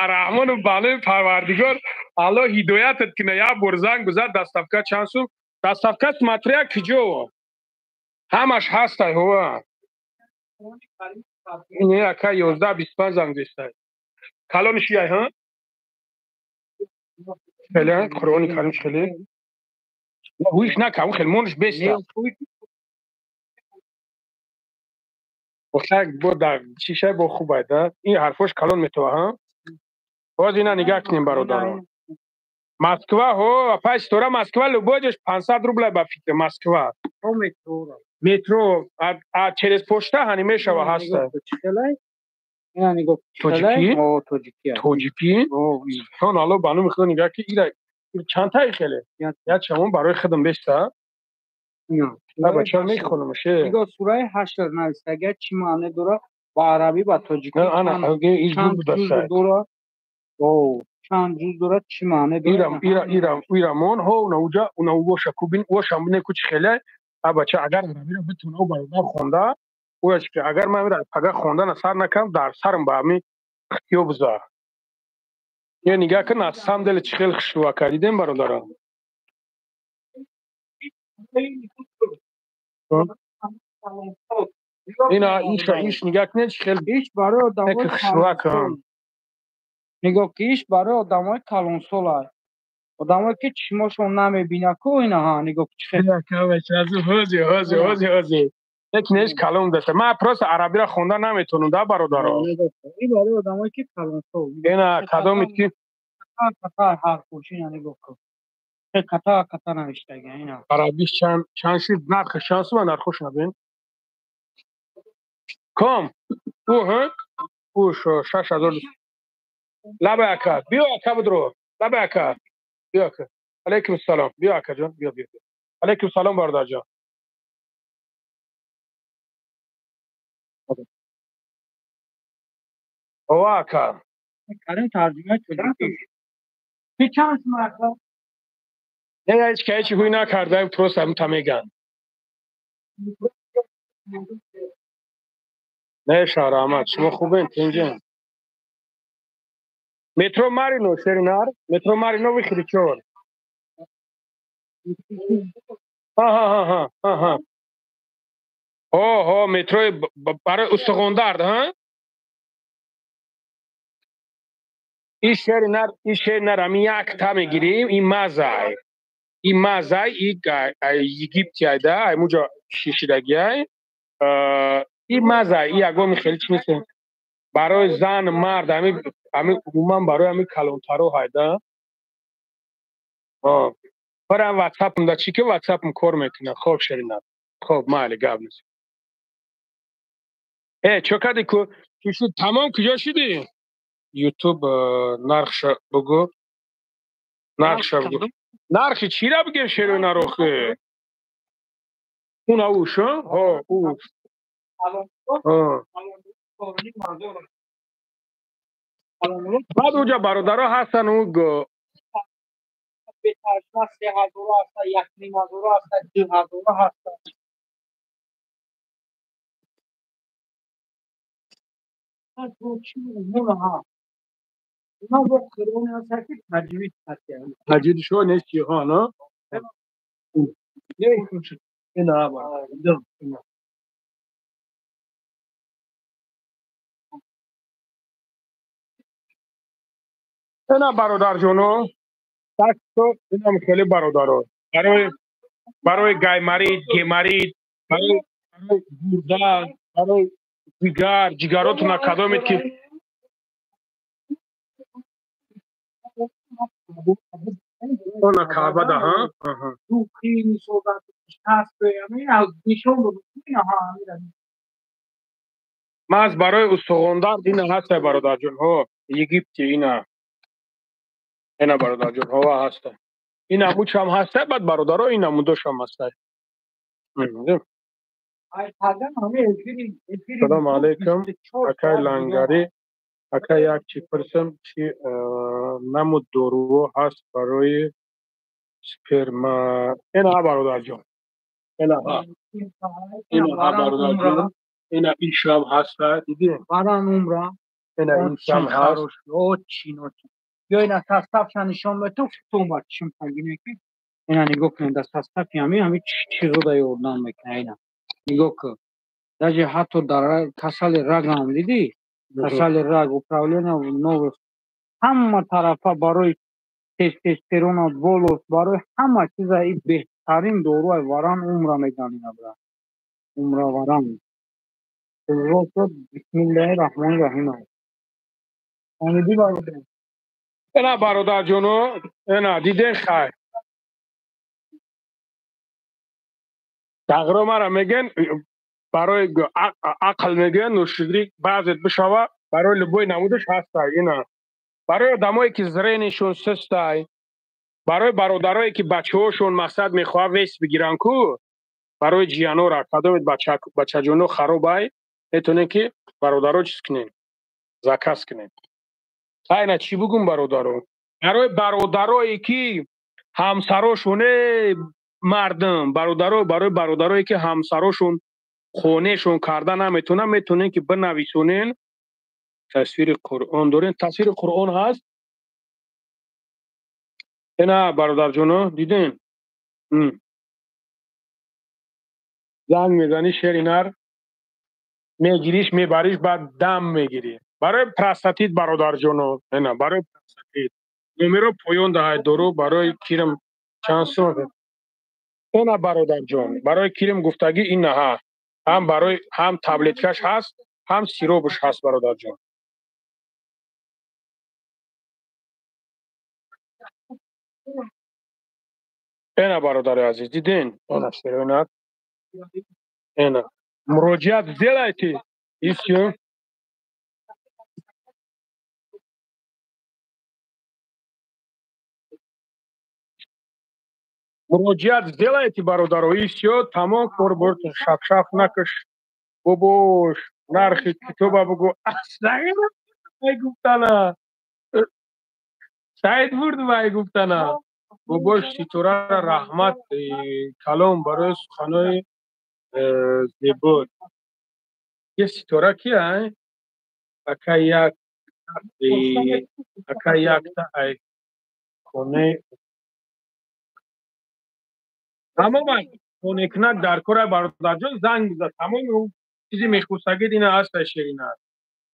رحمانوف باله پروردگار الله هدایتت کنه یا برزنگ گذار دستفکه چانسو دستفکه ماتریا کجا همش هست هوا این یکا 11-25 زنگ دیسته کلونش یای ها خیلی قرآنی کلونش خیلی ویش نکه اون خیلی مونش بیسته بخلاق بود در چیشه با خوبه ده این حرفوش کلون میتوه ها باز اینا نگاه کنیم برادر مسکوه ها پای ستوره مسکوه لباجش 500 روبله با فکر مسکوه مترو چرز پشته هنی میشه هسته توجیکی هون حالا بانو میخواد نگاه که ایره چند تایی خیلی یا چمون برای خودم بیسته نه بچه میخونم شه نگاه سوره حشر نویسته چی معنی داره با عربی با توجیکی چند جز داره چند جز داره چی معنی داره ایرامون ها اونو شکوبین و شامبینه کچ خیلی بچه اگر عربی رو بتونه او برادر خونده اوش که اگر من میره پگه خوندن سر نکم در سرم با همی اختیو بذار یه نگاه کن از سم دل چی خیلی خشوا کردیم برادران اینا ایش نگاه کنید چی خیلی ایش برای آدمای خشوا کن نگاه که ایش برای آدمای کلانسول هست آدمایی که چشماشون نمیبینه که اینا ها نگاه که چی خیلی هازی یک نیش کلام دسته من پروس عربی را خونده نمیتونم ده برادران این برای آدمایی که کلانسول اینا کدامی که کتا حرفوش اینا نگاه که کتا نوشته اینا عربیش چند شید نرخ شانس و نرخوش نبین کم او ها او 6,000 لبه اکا بیا اکا بدرو لبه اکا بیا اکا علیکم السلام بیا اکا جان بیا علیکم السلام برادر جان او اکا کریم ترجمه شده چی چند مرکب نه هیچ که هیچی هوی نکرده پروس هم تا میگن نه شهر احمد شما خوبه تنجن مترو مارینو شرینار مترو مارینو بخیری چون ها مترو برای استخوندرد ها این شرینار همی یک تا میگیریم این مزای این یگیپتی هایده ای موجا شیشیدگی های این مزای این اگو خیلی چی میسه برای زن مرد همی عموما برای همی کلانترو هایده برای واتساپ دا چی که واتساپ کار میکنه خوب شرینار خوب مالی گاب نیست چو کردی که شد تمام کجا شدی یوتیوب نرخش بگو نقش بگو. نرخی چی را بگیم شروع نروخه؟ اون اوش ها؟ اوش. بعد اونجا برادرها هستن اون گو. بهترشنا 3000 هستن، 1500 هستن، 2000 هستن. اونا با قرون هستن که تجوید هستن. تجوید شو نیست چی ها نه؟ اینا با. اینا برادر جونو. تو اینا مخالی برادرها. برای گای مرید، گی مرید، برای گردن، برای جگراتون کدامید که اون کعبه ده ها؟ دوخی میسوزن هست همین از بیشون رو اینا ها من از برای استخوندار اینا هست برادر جون ها یگیپتی اینا برادر جون ها هست اینا موچ هم هست بعد برادرها اینا مودش هم هست سلام علیکم اکای لنگری اکای یک چی پرسم چی نمود دورو هست برای سپرما اینا برادر جون اینا برادر جون اینا ایش هم هست دیدیم بران عمره اینا ایش هم هست او چینو یا این استاپ نشان بده تو ما چیم پنگینه که اینا نگاه کن دست استاپ همین چیزو دا یوردن میکنه اینا نگاه کن даже حتی در کسل رگ هم دیدی کسل رگ управление نو همه طرفا برای تستوسترون و بولوس برای همه چیز این بهترین داروی وران عمره میگن اینا برا عمره وران بسم الله الرحمن الرحیم آمدی برادر اینا برادر جونو اینا دیده خیر تقریبا مرا میگن برای عقل میگن نوشیدنی بعضت بشوه برای لبوی نمودش هست اینا برای آدمایی که ذهنشون سسته برای برادرایی که بچه هاشون مقصد میخواه ویس بگیرن کو برای جیانو را کدامت بچه جونو خرابه میتونه که برادرها چیز کنین زکس کنین اینا چی بگم برادرها برای برادرایی که همسراشونه مردم برای برادرایی که همسراشون خونهشون کردن نمیتونن میتونین که بنویسونین تصویر قرآن دارین تصویر قرآن هست اینا برادر جونو دیدین زنگ میزنی شیرینر میگیریش میبریش بعد دم میگیری برای پرستاتیت برادر جونو اینا برای پرستاتیت نمیرو پویون ده درو برای کیرم چند سوه اینا برادر جون برای کیرم گفتگی این نه هم برای هم تبلتکش هست هم سیروبش هست برادر جون اینا برادر عزیز دیدین اینا شیرینر اینا مراجعت сделайте и все مراجعت сделайте برادر и все تمام کار برد شف نکش بابوش نرخی کتابا بگو اصلا گفتن سعید برد وای گفتن بابوش ستوره رحمت کلام برای سخنای زیبود یه ستوره کیه اکا یک تا ای کنه تماما کنه کنک در کار برادر جان زنگ بزد تمام اون چیزی میخوستگید اینا هست شیرین هست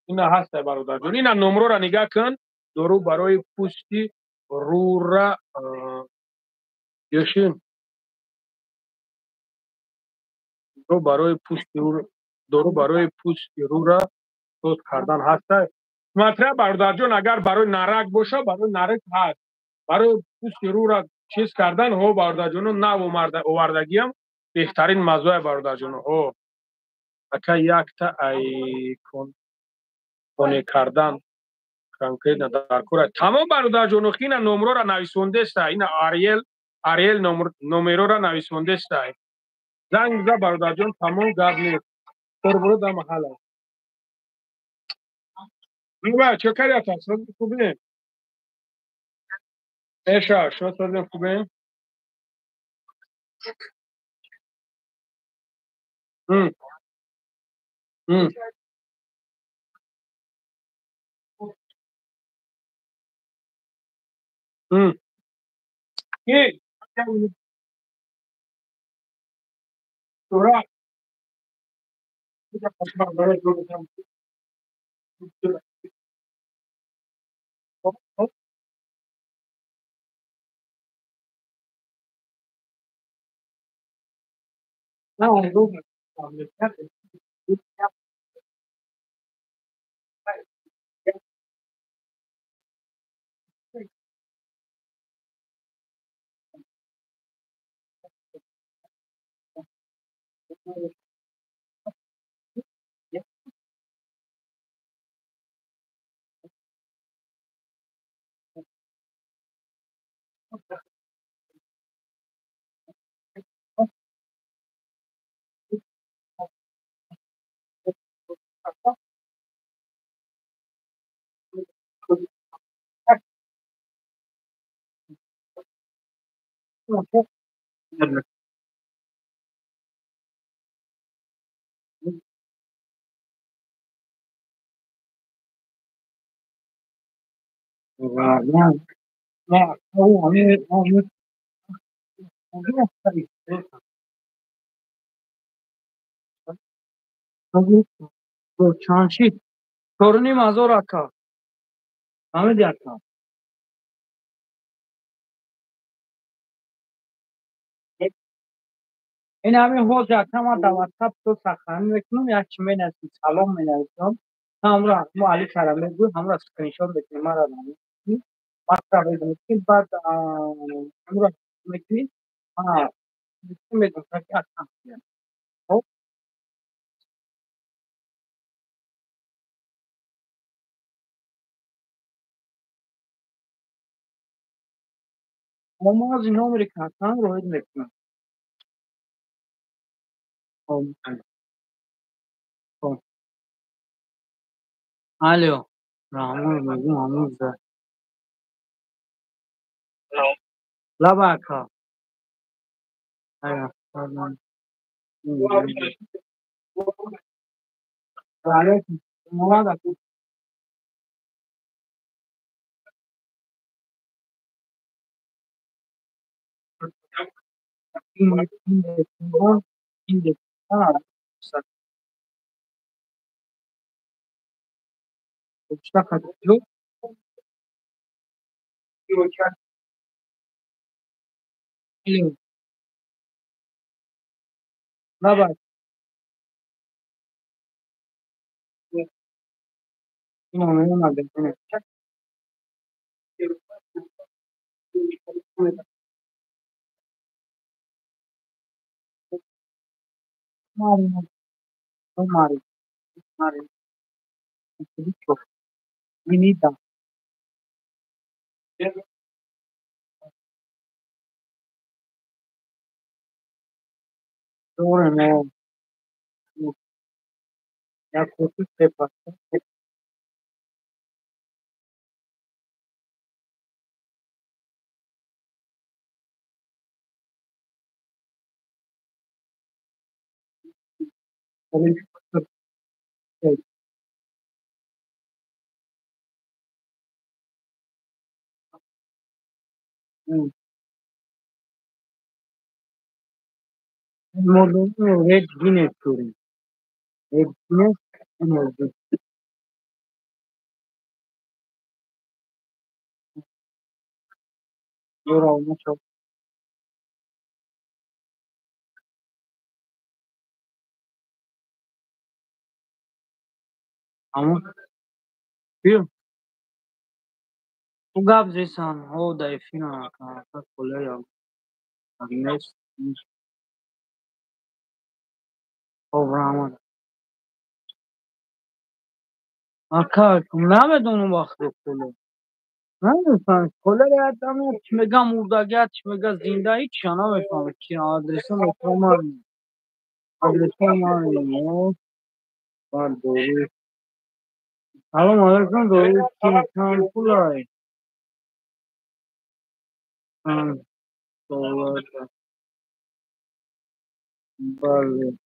اینا هست برادر جان اینا نمرو را نگاه کن درو برای پوستی رو را یشین درو برای پوستی رو را توت کردن هست مطرح برادر جان اگر برای نرک باشه برای نرک هست برای پوستی رو را چیز کردن هو برادر جان نه اووردگی هم بهترین مزه برادر جان هو اکا یک تا ای کنه کردن конкретно дар кора тамом бародарҷону хина номрора нависондеста ина ариел номероро нависондеста занг биза бародарҷон тамом гап нест бурбуру да маҳалла мива чё карясад сози хубе эша шо сози хубе ки сура چانشید تورنی مازور اکا همه دیاتا این همین حوض اکا ما در واتساپ تو سخنی میکنم یک چی مینویسیم سلام مینویسیم همراه ما علی کرمه بود همراه اسکرینشات بکنیم ما را نمیکنیم واتساپ بکنیم بعد همراه میکنیم میکنیم که اکا خب ما از این نمره که اکا رو میکنیم الو رامون مگو همون زد لبا اکا ایوه وعلیکم مراد اکا این دکتر Está fazendo? Ele lava não nada, né? Mari, Mari, Mari, Vinita. Ora no, ya così che passa. Modo red Guinness story. Red Guinness energy. Ora uno ciò. Amo. Più. Tu gabzi san ho dai fino a collega. Agnes. O Brahman. آکا نمیدونم وقت کلو نمیفهم کلر یادم چی میگم مردگی چی میگه زنده هیچ نمیفهم کی آدرس میفهمم آدرس ما بار دوری سلام علیکم دوری کام پولای دولار بله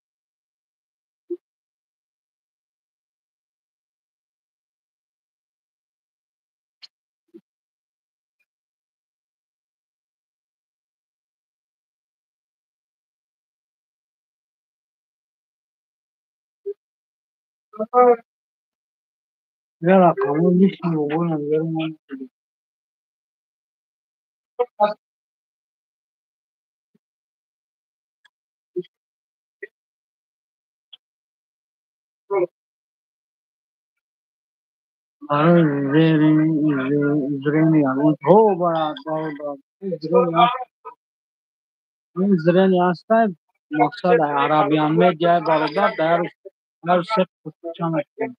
یه رقم نیست میگونم یه من برای زرینی هم تو برای این زرینی هسته مقصد عربیان می جای برادر در سه پوچان هستیم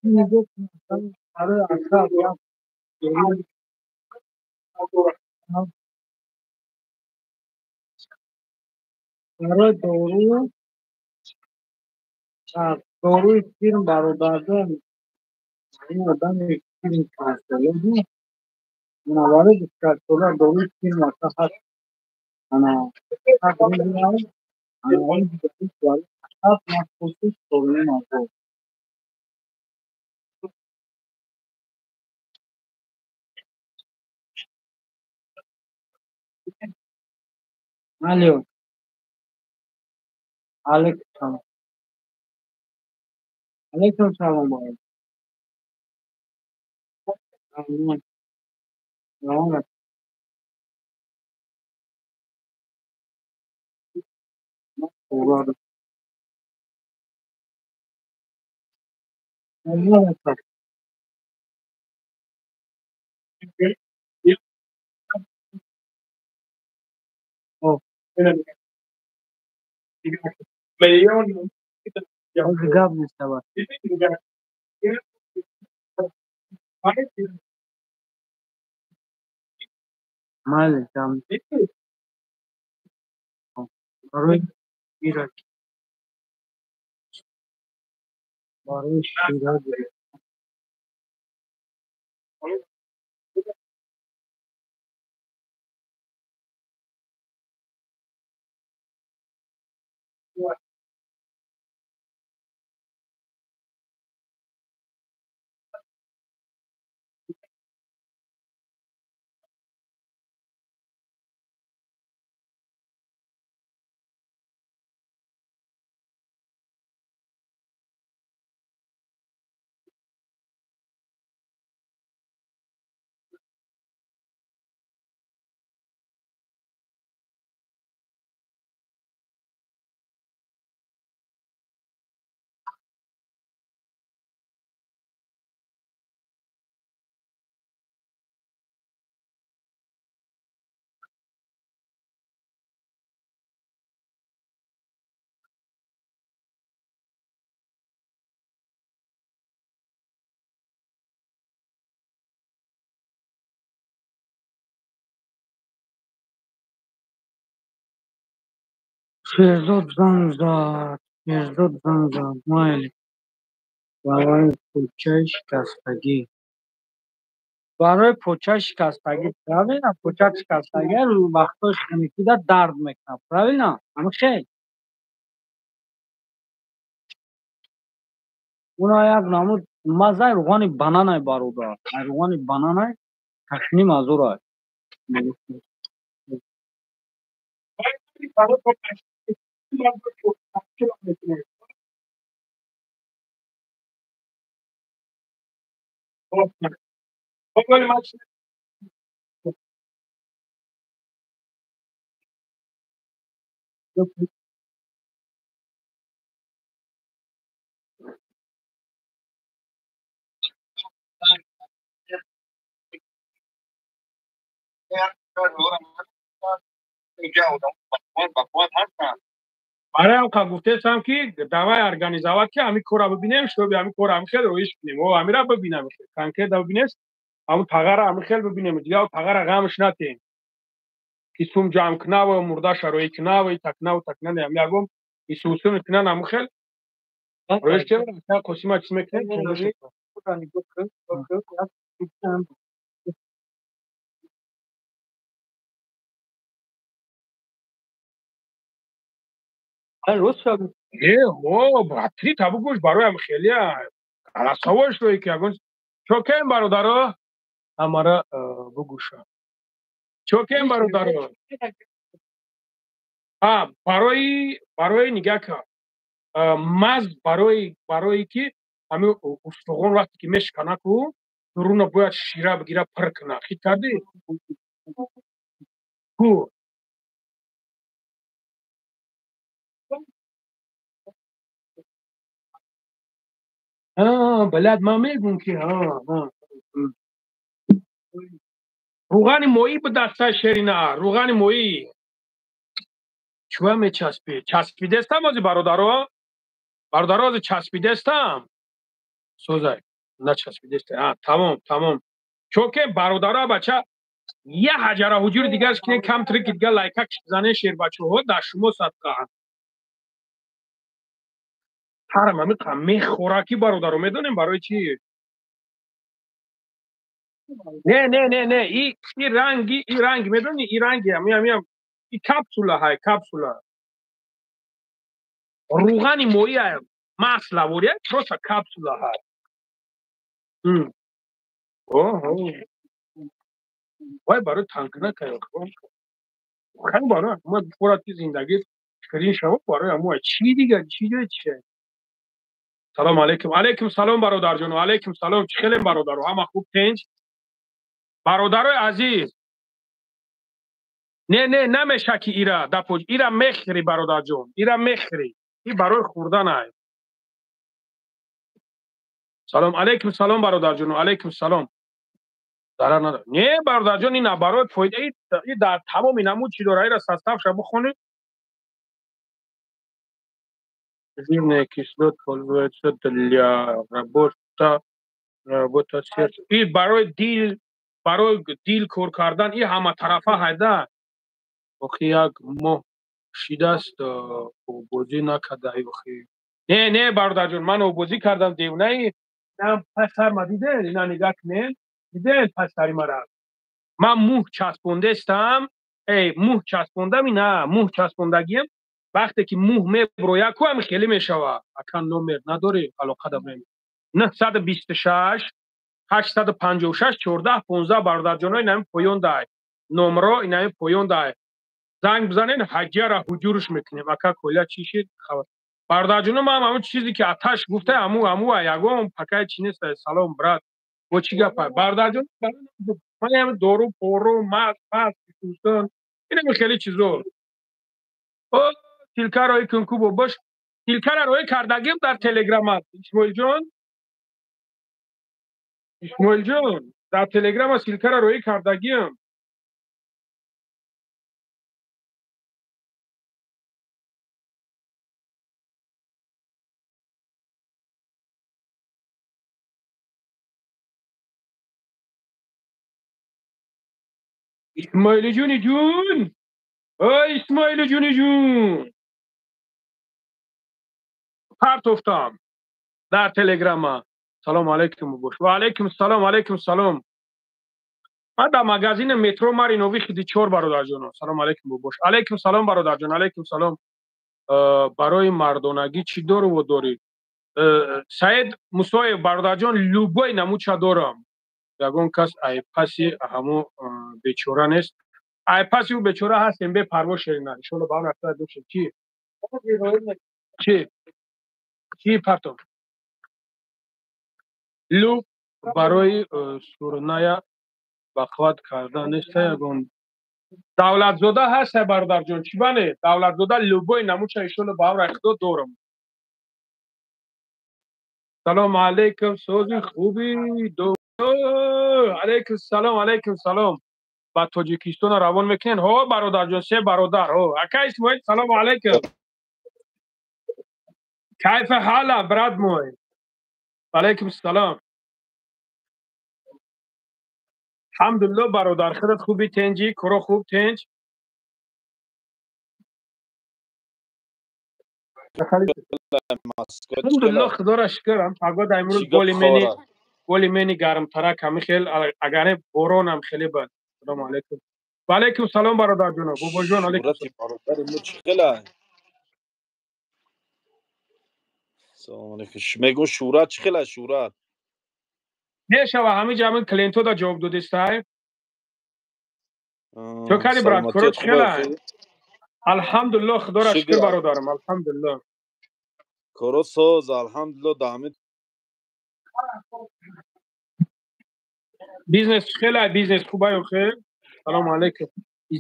میگه برای اصلا برای دوروی فیلم برادر این آدم فیلم کارسله بود منواره کارسله دوروی فیلم اصلا هست انا تقریبا انا این دیگه سوال هست مخصوصی سولی نبود علیو علیکم علیکم سلام باید سلام سلام خوبا سلام او از گاب نیسته با مالی کم برای ایران برای شیراز شیرزاد زنگ زد شیرزاد زنگ زد مالی برای پوچه شکستگی برای پوچه شکستگی پروینا پوچه شکستگی رو وقتاش خمیتیده درد میکنه پروینا اما خیلی اونا یک نمود مزه روغانی بنانه برودار روغانی بنانه تشنیم از او رای برای هم که گفتم که دوای ارگانیزاوات که همی کورا ببینیم شو همی کورا هم خیلی رویش کنیم و همی را ببینیم کنکه دا ببینیست همون تغییر همی خیلی ببینیم دیگه تغییر غمش نتیم که سوم جمع کنه و مرداش روی کنه و تکنه و تکنه همی اگم این سوسون کنه همی خیلی رویش که برای کسیما چیز میکنه باتری تابو گوش برای هم خیلی علاساوش روی که اگون چوکیم برادرو همارا بگوشم چوکیم برادرو برای نگاه که مز برای که همه استخوان وقتی که میشکنه که درون باید شیره بگیره پر کنه خیلی کردی؟ کو بلد ما میگون که روغن مویی به دسته شیرینه روغن مویی چوه میچسبی چسبیده استم از برادرو از چسبیده استم سوزای نه چسبیده است تمام چونکه برادرها بچه یه حجره حجور دیگه است که کم تری که دیگه لایکک زنه شیر بچه ها در شما صدقه هم هرم همی قمی خوراکی برادرو میدونیم برای چی نه این رنگی میدونی این رنگی همی این کپسوله های کپسوله روغن مویی های ماسل بوده просто کپسوله های وای برای تنگ نکنه خیلی برای ما خوراکی زندگی شکرین شما برای همون چی دیگه چیه سلام علیکم سلام برادر جان علیکم سلام چه خیلی برادر همه خوب تنج برادر عزیز نه نمیشه که ایرا دپوج ایرا میخری برادر جان ایرا میخری این برای خوردن است سلام برادر جان علیکم سلام ضرر نداره نه برادر جان این برای فایده ای در تمام نمود چی داره ایرا سستف شب بخونید жирная кислота пользуется для работа сердца. И برای دیل کار کردن این همه طرفه هایده وقتی یک ماه شیده است بازی نکرده وقتی نه برادر جون من بازی کردم دیونه نه پسر ما دیده اینا نگاه کنین دیده پسری مرا من موه چسبونده استم موه چسبوندم اینا موه چسبوندگیم وقتی که موه میبروید کو هم خیلی میشوه اکن نمبر نداری علاقه داریم 926 856 14 15 برادر جانای نمی پایان دای نمره اینای پایان دای زنگ بزنین حجیه را حجورش میکنیم اکا کلا چی شد خبر برادر جانم هم همون چیزی که آتش گفته همو یگم پکای چی نیست سلام برات و چی گپ برادر جان من هم دورو پورو ماست پاس دوستان اینم خیلی چیزو تیلکا روی کنکو باش تیلکا روی کردگیم در تلگرام است اسماعیل جان در تلگرام سیلکا را روی کردگیم اسماعیل جونی جون اسماعیل جونی جون پرت افتم در تلگرام سلام علیکم باش و علیکم سلام من در مغازین مترو مارینووی خیلی چور برادر جان سلام علیکم باش علیکم سلام برادر جان علیکم سلام برای مردانگی چی داره و داری سعید موسی برادر جان لوبای نموچه دارم یگون کس ای پسی همو بیچاره نیست ای پسی و بیچاره هستیم به پروا شیرینه ان شاء الله با اون افتاد دوشه چی پرتو لوب برای سورنای بخواد کردن نیست یگون دولت زاده هست برادر جان چی بانه دولت زاده لوبای نموچه ان شاء الله با اون افتاد دورم سلام علیکم سوزی خوبی علیکم سلام با تاجیکستان روان میکنین ها برادر جان سه برادر ها اکا اسماعیل سلام علیکم كيف حالك براد موي؟ وعلیکم السلام. الحمدلله برادر، خودت خوبی تنجی؟ کرو خوب تنج؟ الحمدلله خدا را شکرم. پگاه امروز گلی منی گرم ترک همی خیل اگر باران هم خیلی بد. سلام علیکم. و علیکم السلام برادر جون. بابا جون علیکم السلام. سلام علیکم. میگو شورت چخیله شورت نشوه همه جمعه کلینتو دا جواب دو دستای. تو کاری براد کرو چخیله؟ الحمدلله خدا را شکر برادرم. الحمدلله. کرو سوز الحمدلله دامت. بیزنس خیلی بیزنس خوبه و خیر. سلام علیکم.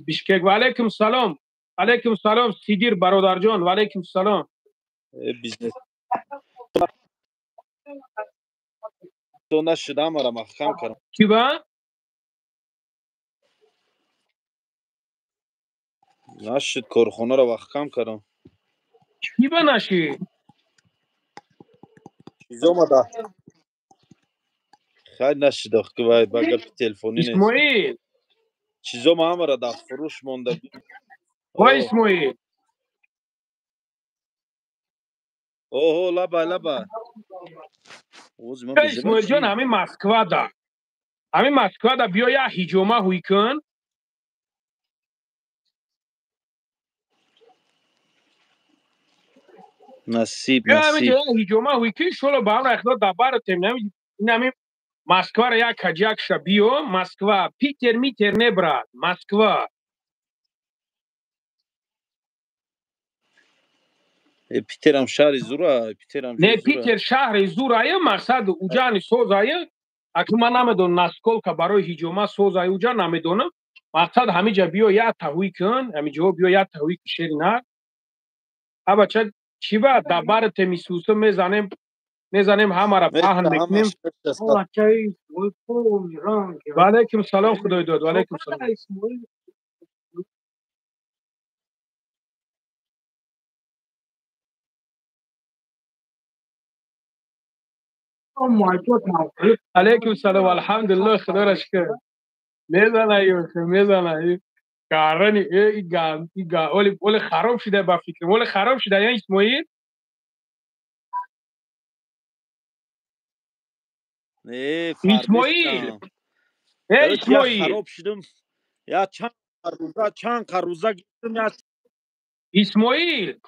بیشکک و علیکم سلام. علیکم سلام سیدیر برادر جان و علیکم سلام. بیزنس تو نشدم مرا مخکم کردم. کی با؟ نشد کارخانه را وقت کم کردم. کی با نشی؟ چیز اومده خیلی نشد که باید بگل تلفنی نیست. اسماعیل چیز اومده را در فروش مونده. با اسماعیل اوه لبا اسماعیل جان همین مسکوا دا بیا یا هیجومه هوی کن. نصیب هیجومه هوی کن شلو با هم اخدار دبار تیم نمی مسکوا را یک کجاک شا بیو مسکوا پیتر میتر نبراد مسکوا پیتر هم شهر زوره. نه پیتر شهر زوره مقصد اوجانی سوزایه اکنون من نمیدونم نسکول که برای هیجومه سوزایه اوجا نمیدونم مقصد همه جا بیا یا تهوی کن همه جا بیا یا تهوی کشیر نه ابا چی با دبار تیمی سوسو میزنیم همه را پهن میکنیم. و علیکم سلام خدای داد. و علیکم سلام. علیکم سلام الحمدلله خدا را شکر. میزنه کارنی ایگا اولی خراب شده با فکر اولی خراب شده یا اسماعیل اسماعیل خراب شدم یا چند روزه گفتم یا اسماعیل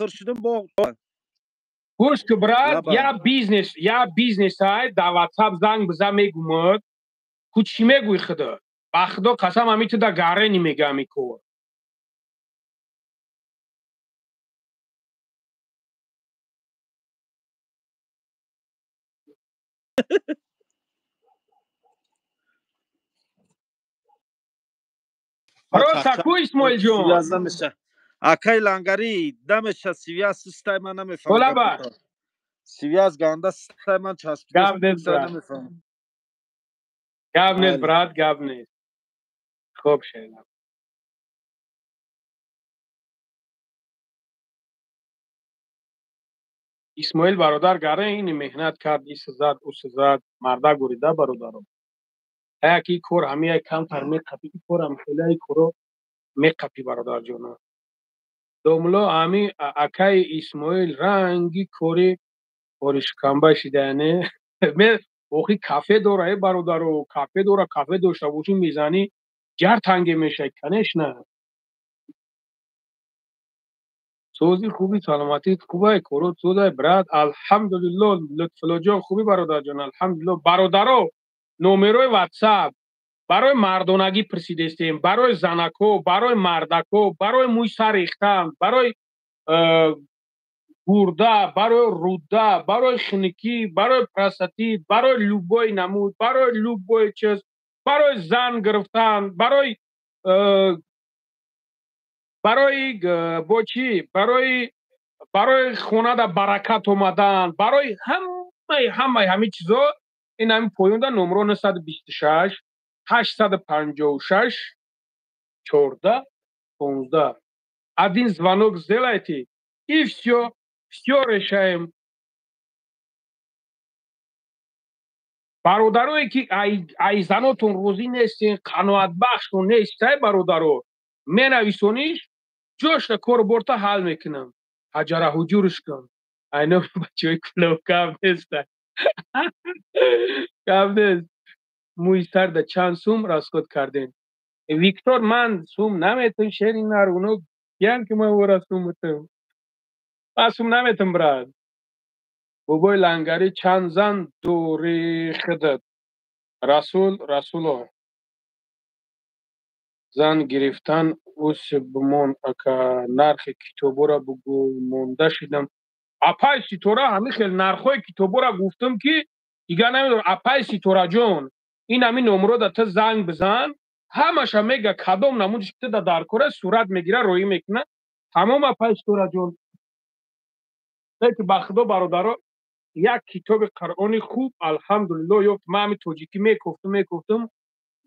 شدم با گوش که براد یا بیزنس های در واتساپ زنگ بزن میگومد که چی میگوی خدا با خدا قسم همی تو در گاره نمیگه همی کور روسا کو اسماعیل جون اکای لنگری دمش سیویا سیستای من نمیفهم کولا با سیویاز گانده سیستای من چسبیده نمیفهم گاب نیست براد گاب نیست خوب شد اسماعیل برادر گره این مهنت کرد ایس زد اوس زد مرده گوریده برادرم یکی کور همی کم تر میقپی کور هم خیلی کورو میقپی برادر جونا دوملو همی اکای اسماعیل رنگی کوری کورش کمبه شده نه اوخی کافه دوره برادرو کافه دوره کافه داشته باشی میزنی جر تنگی میشه کنش نه سوزی خوبی سلامتی خوبه کورو سوزه براد الحمدلله لطفالله جان خوبی برادر جان الحمدلله برادرو نمره واتساپ برای مردانگی پرسیدستیم برای زنکو برای مردکو برای موی سر ریختن برای گورده برای روده برای خنکی برای پرستیت برای لوبوی نمود برای لوبوی چیز برای زن گرفتن برای بچی برای خونه دا برکت اومدن برای همه چیزا این همین پویونده نمره 926 856 14 15 один звонок сделайте, и все решаем. бародарое ки ай занотун рӯзӣ нестин, қаноатбахшу нест, ай бародаро, менависониш, ҷошта кору борта ҳал мекунам. Ҳаҷара ҳуҷурш кун. Айно бачаҳои кӯлав кам неста. Кам нест. Мӯи сарда чанд сум расход кардем. Виктор, ман сум наметам, шери нар, уно гӯян ки ман вора сум метам. Ман сум наметам, брат. Бобои лангарӣ чанд зан дури хидат. Расуло. Зан гирифтан уси бимон ака нархи китобора бугӯ монда шидам. Апай ситора ҳами хел нархҳои китобора гуфтам ки дига намедонам. Апай ситораҷон, ин ҳами номерода та занг бизан, ҳамаша мега кадом намудиш ки та дар кора сурат мегира, роӣ мекуна. Тамом апай ситораҷон. Леки ба худо бародаро, як китоби Қуръони хуб алҳамдулилло ёфт. Ман ҳами тоҷикӣ мекуфтам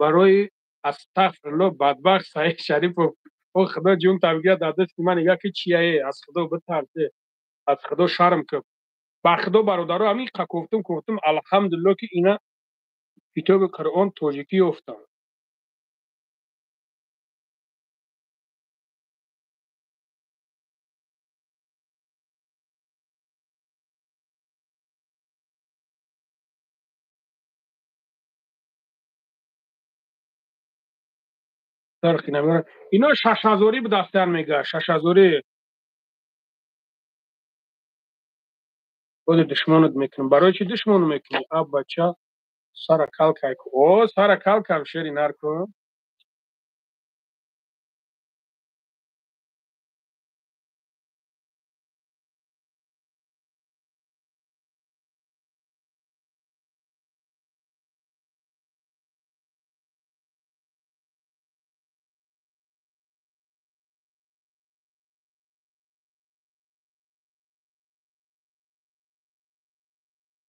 барои астағфирулло бадбахт Саид Шарипов. О худо ҷун табгия дар дасти ман нигаҳ ки чияе, аз худо битарсе, аз худо шарм кун. Ба худо бародаро ҳамин қа куфтам алҳамдулилло ки ина китоби Қуръон тоҷикӣ ёфтам. Дархи намера. Ино 6000 ба дафтар мега, 6000 боди душмонат мекунам. Барои чӣ душмон мекунӣ? А бача сара калкай ку. О, сара калкам шери нар ку.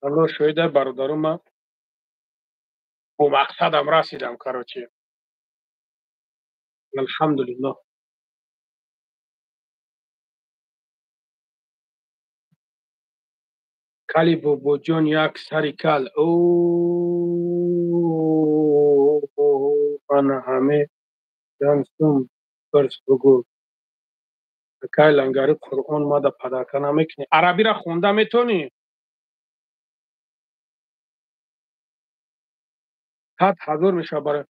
Алло шоҳида бародаро, ман бо мақсадам расидам карочи. Алҳамдулилло. Кали бобоҷон як сари кал. Ана ҳаме ҷансум фирс бугӯ. Акай лангари Қуръон мада падарка намекунӣ. Арабира хонда метонӣ? Ҳад ҳазор мешава барои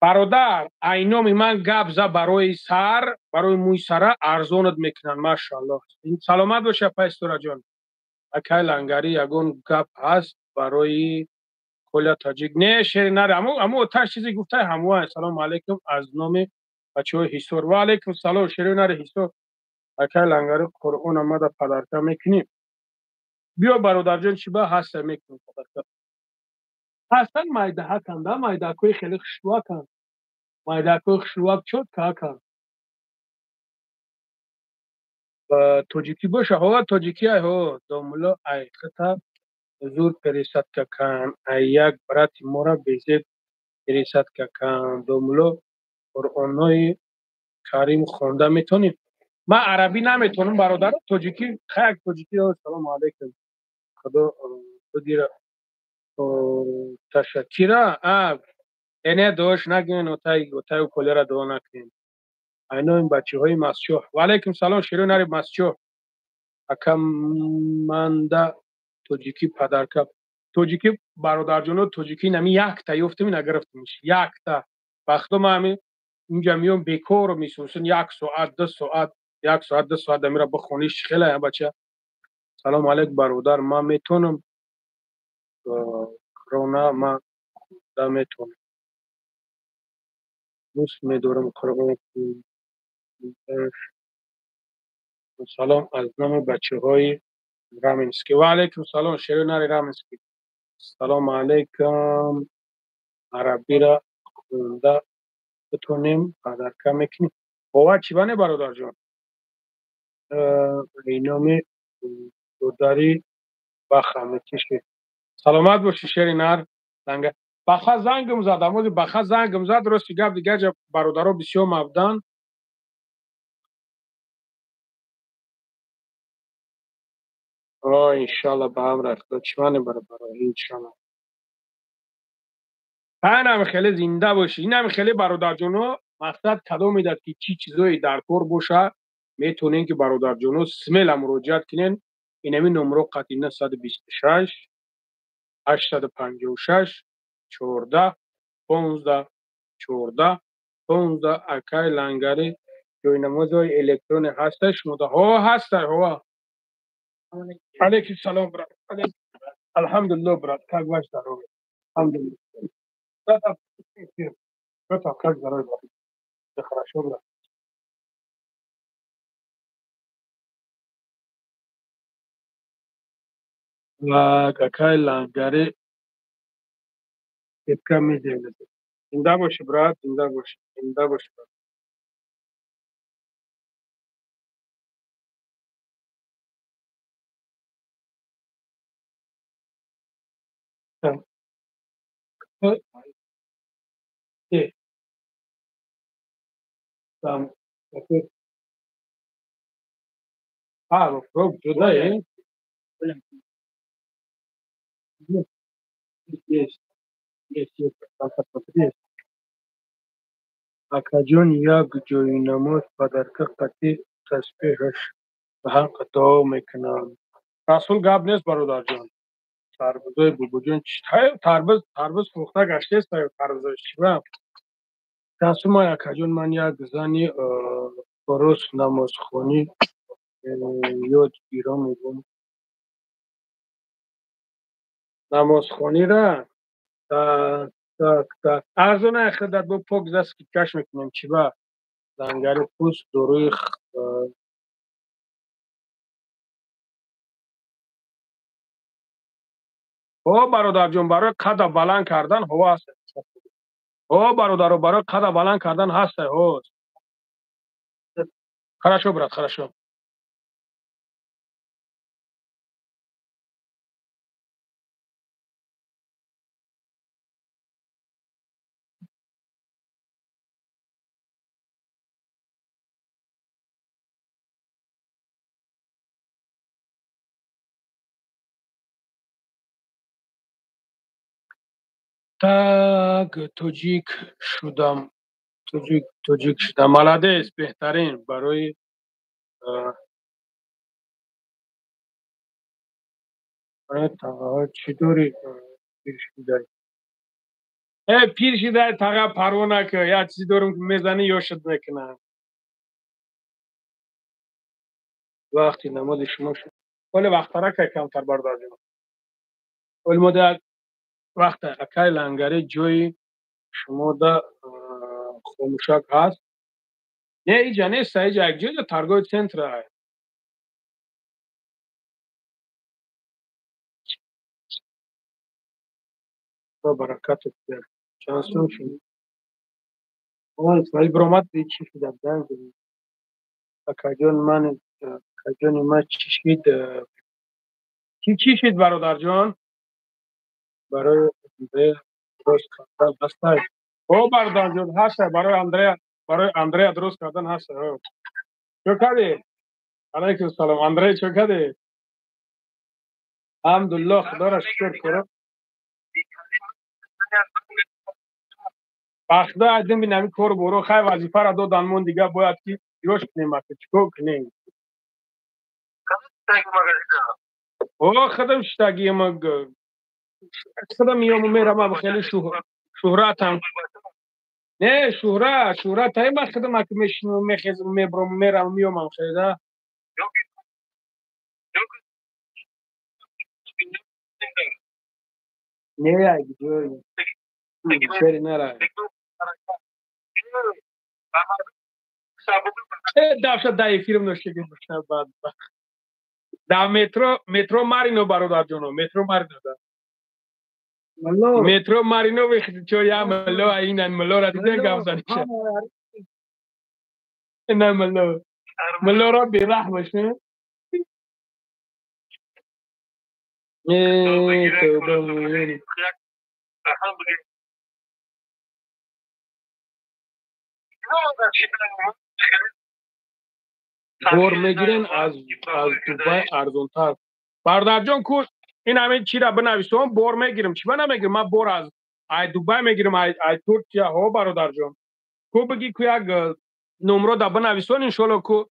бародар, айноми ман гап за барои сар, барои мӯи сара арзонат мекунанд, машааллоҳ. Саломат бош апай Истораҷон. Акай лангари ягон гап ҳаст барои коля таҷик. Не шери нари, аммо оташ чизе гуфтаи ҳамоа. Салому алайкум аз номи бачаҳои Ҳисор. Ва алайкум салом шери нари Ҳисор. Акай лангари Қуръон амада падарка мекунӣ. Биё бародарҷон, чӣ ба ҳаста мекунӣ падарка. Ҳастан майдаҳакам да, майдакҳои хеле хушлуакам. Майдакҳои хушлуак чотка акам. Тоҷикӣ боша, ҳо тоҷикӣ айҳо. Домуло айхита зур пересадка кан. Ай як брати мора безед пересадка кан. Домуло Қуръонои Карим хонда метонӣ? Ман арабӣ наметонам бародар. Тоҷикӣ, хаяк тоҷикӣ. Салому алайкум. Худо бигира. Ташаккира. Эне дош нагӯен отаи колера дуо накунем. Айно ин бачаҳои Масчоҳ. Ва алайкум салом шери нари Масчоҳ. Акам манда тоҷикӣ падарка. Тоҷикӣ бародарҷоно, тоҷикӣ нами якта ёфтам, ина гирифтамш. Якта. Ба худо ман ҳамин инҷа меём бекор месосин 1 соат 2 соат, 1 соат 2 соат дамира бихониш хеле бача. Салому алайкум бародар, ман метонам крона ман да метонам. Дӯст медорам Қуръон. Салом аз номи бачаҳои Раменский. Ва алайкум салом шери нари Раменский. Салому алайкум. Арабира хонда битонем падарка мекунем. Бовар чӣ бане бародарҷон? Иноми додари баха метиши. Саломат боши шери нар. Баха зангам зад, амози баха зангам зад, рости гап дига ҷа бародаро бисёр мавдан. انشالله به هم رفت دشمن برای انشالله هم خیلی زنده باشی این هم خیلی برادر جونو مقصد کدام میداد که چی چیزایی در کار باشه میتونین که برادر جونو سمیل مراجعت کنین این همین نمره قطعی 126 856 14 15 14 15 اکای لنگری جوی نمازهای الکترون هستش ها هست ها علیکم سلام برات الحمدلله برات как ваш здоровье الحمدلله это как здоровье все хорошо брат و какая لنگری تپکا میزنه زنده باشی برات زنده باشی زنده باشی Там, пробу туда есть, есть, там посмотри. Акаджон як جوی نماز پدرکه قطعی تسبیحش به حق دعا میکنند. رسول گپ نیست برادر جان. تربوزای بوبو جان تربوز فروخته گشته است تربوزش چیه؟ رسول ما اکاجون من یک زنی برس نمازخوانی یاد گیرا میگم نمازخوانی را ارزونه خدمت با پاک دست که کش میکنم چی با لنگری پوست دروی برادر جون برای قد بلند کردن هوا هست برادر برای قد بلند کردن هست хорошо брат хорошо так توجیک شدم молодец بهترین برای چطوری پیر شده پیر شده تاقا پروانه که یا چیزی دارم که میزنی یا شد میکنم وقتی نماز شما شد ولی وقت را که کمتر بردازیم ولی مدت وقت اکای لنگری جوی شما دا خاموشک هست نه اینجا نیست اینجا یک جای ترگای سنتر هست با برکت بیر چانسون شد اسماعیل برامت به چی شده بدن اکاجون من اکاجون ما چی شد چی شد برادر جان برای درست کردن هست برادر جان هست برای اندریا درست کردن هست چو کردی علیکم سلام اندریا چو کردی الحمدلله خدا را شکر کنم بخدا از این نمی کار برو خیلی وظیفه را دادن من دیگه باید که یوش کنیم چیکار کنیم خودم شتاگی ما خودم میام میرم خیلی شهرتم نه شهرت های من خودم که میخیزم میرم میام خیلی نه یک جوری سری نره داشت دای فیلم نوشته گذاشتم بعد دا مترو مارینو برادر جونو مترو مارینو دا مترو مارینو وقتی چو یا ملو اینن ملو را دیدن گفتن نه ملو را بی رحمش نه دور میگیرن از دوبای ارزونتر برادر جان کو این همه چی را بنویسم بار میگیرم چی نمیگیرم من بار از ای دبی میگیرم ای ترکیه ها برادر جان کو بگی کو یک نمره دا بنویسون ان شاء الله کو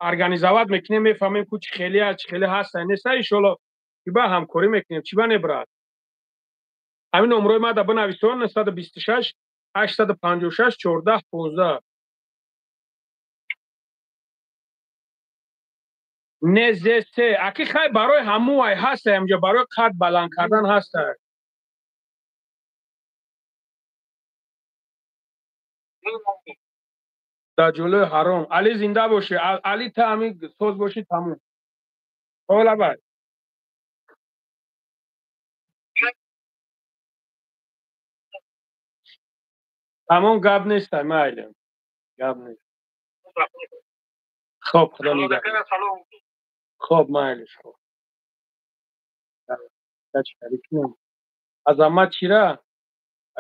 ارگانیزوات میکنیم میفهمیم کو چه خیلی هست نیست ان شاء الله کی با همکاری میکنیم چی با نبرد همین نمره ما دا بنویسون 926 856 14 15 نزسته اکی خیلی برای همو ای هست اینجا برای قد بلند کردن هست در جلوی حرام علی زنده باشه علی تا سوز باشی تموم حالا بعد تمام گپ نیست مایلم گپ نیست خب خدا نگهدار خب مایلش خب азамат чира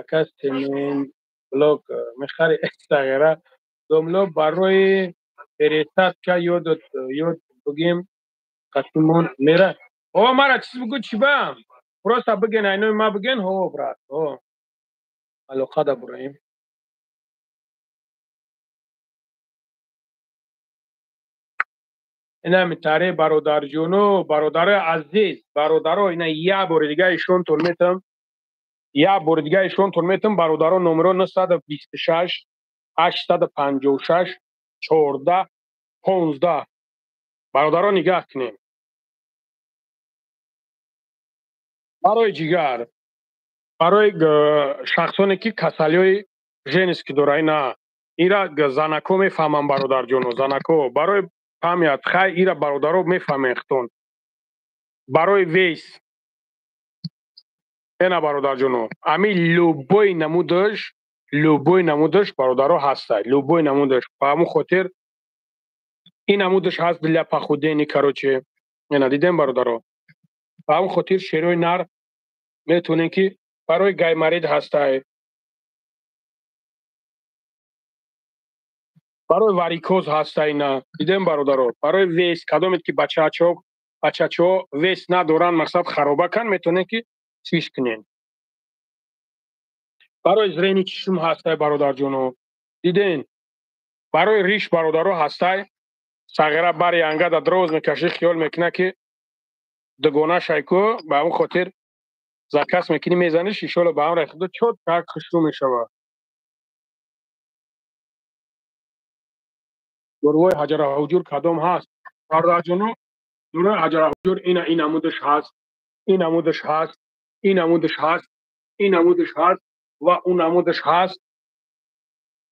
акас темин блог мехари эстагера домло барои пересад ка ёд бугим касимон мера о мара чиз бугу чибам просто биген айнои ма биген ҳо брат о алоқада бураим ина митаре бародарҷону бародарои азиз бародаро ина як бори дига ишонтон метам یک بار دیگه ایشونتون میتونم برادران نمره 926 856 14 15 برادران نگاه کنیم برای جگر برای شخصانی که کسلی های ژنس که داره نه ایرا زنکو میفهمم برادر جانو زنکو برای فهمیت خیلی ایرا برادرو میفهمیختون برای ویس اینا برادر جانو امی لوبوی نمودش برادرها هسته لوبوی نمودش په همون خاطر این نمودش هست دل پخودینی کروچه اینا دیدیم برادرها په همون خاطر شیروی نر میتونین که برای گای مرید هسته برای واریکوز هسته اینا دیدیم برادرها برای ویس کدومید که بچه‌ها ویس ندارن مقصد خرابه کن میتونین که چیش کنین برای زرینی چشم هسته برادر جونو دیدین برای ریش برادرو هسته صغیره بر ینگه در دروز میکشی خیال میکنه که دگونه شایکو به اون خاطر زکس میکنی میزنی شیشول به هم رخیدو چود که خشرو میشوه گروه حجر حجور کدام هست برادر جونو گروه حجر حجور این نمودش هست این نمودش هست این نمودش هست این نمودش هست و اون نمودش هست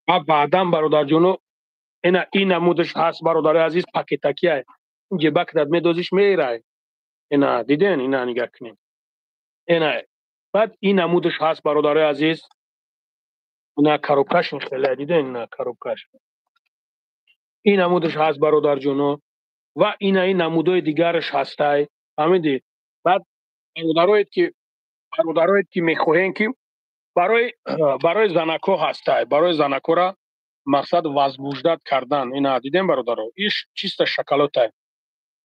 و بعدم برادر جونو این نمودش هست برادر عزیز پاکتکی های جیبک داد میدوزش میره اینا دیدین اینا نگاه کنین اینا بعد این نمودش هست برادر عزیز اینا کروکش خیلی دیدین اینا کروکش این نمودش هست برادر جونو و این نمودهای دیگرش هسته فهمیدی بعد برادرایت که میخواهین که برای زنکو هسته برای زنکو را مقصد وزبوجدت کردن اینا دیدین برادرو ایش چیست شکلاته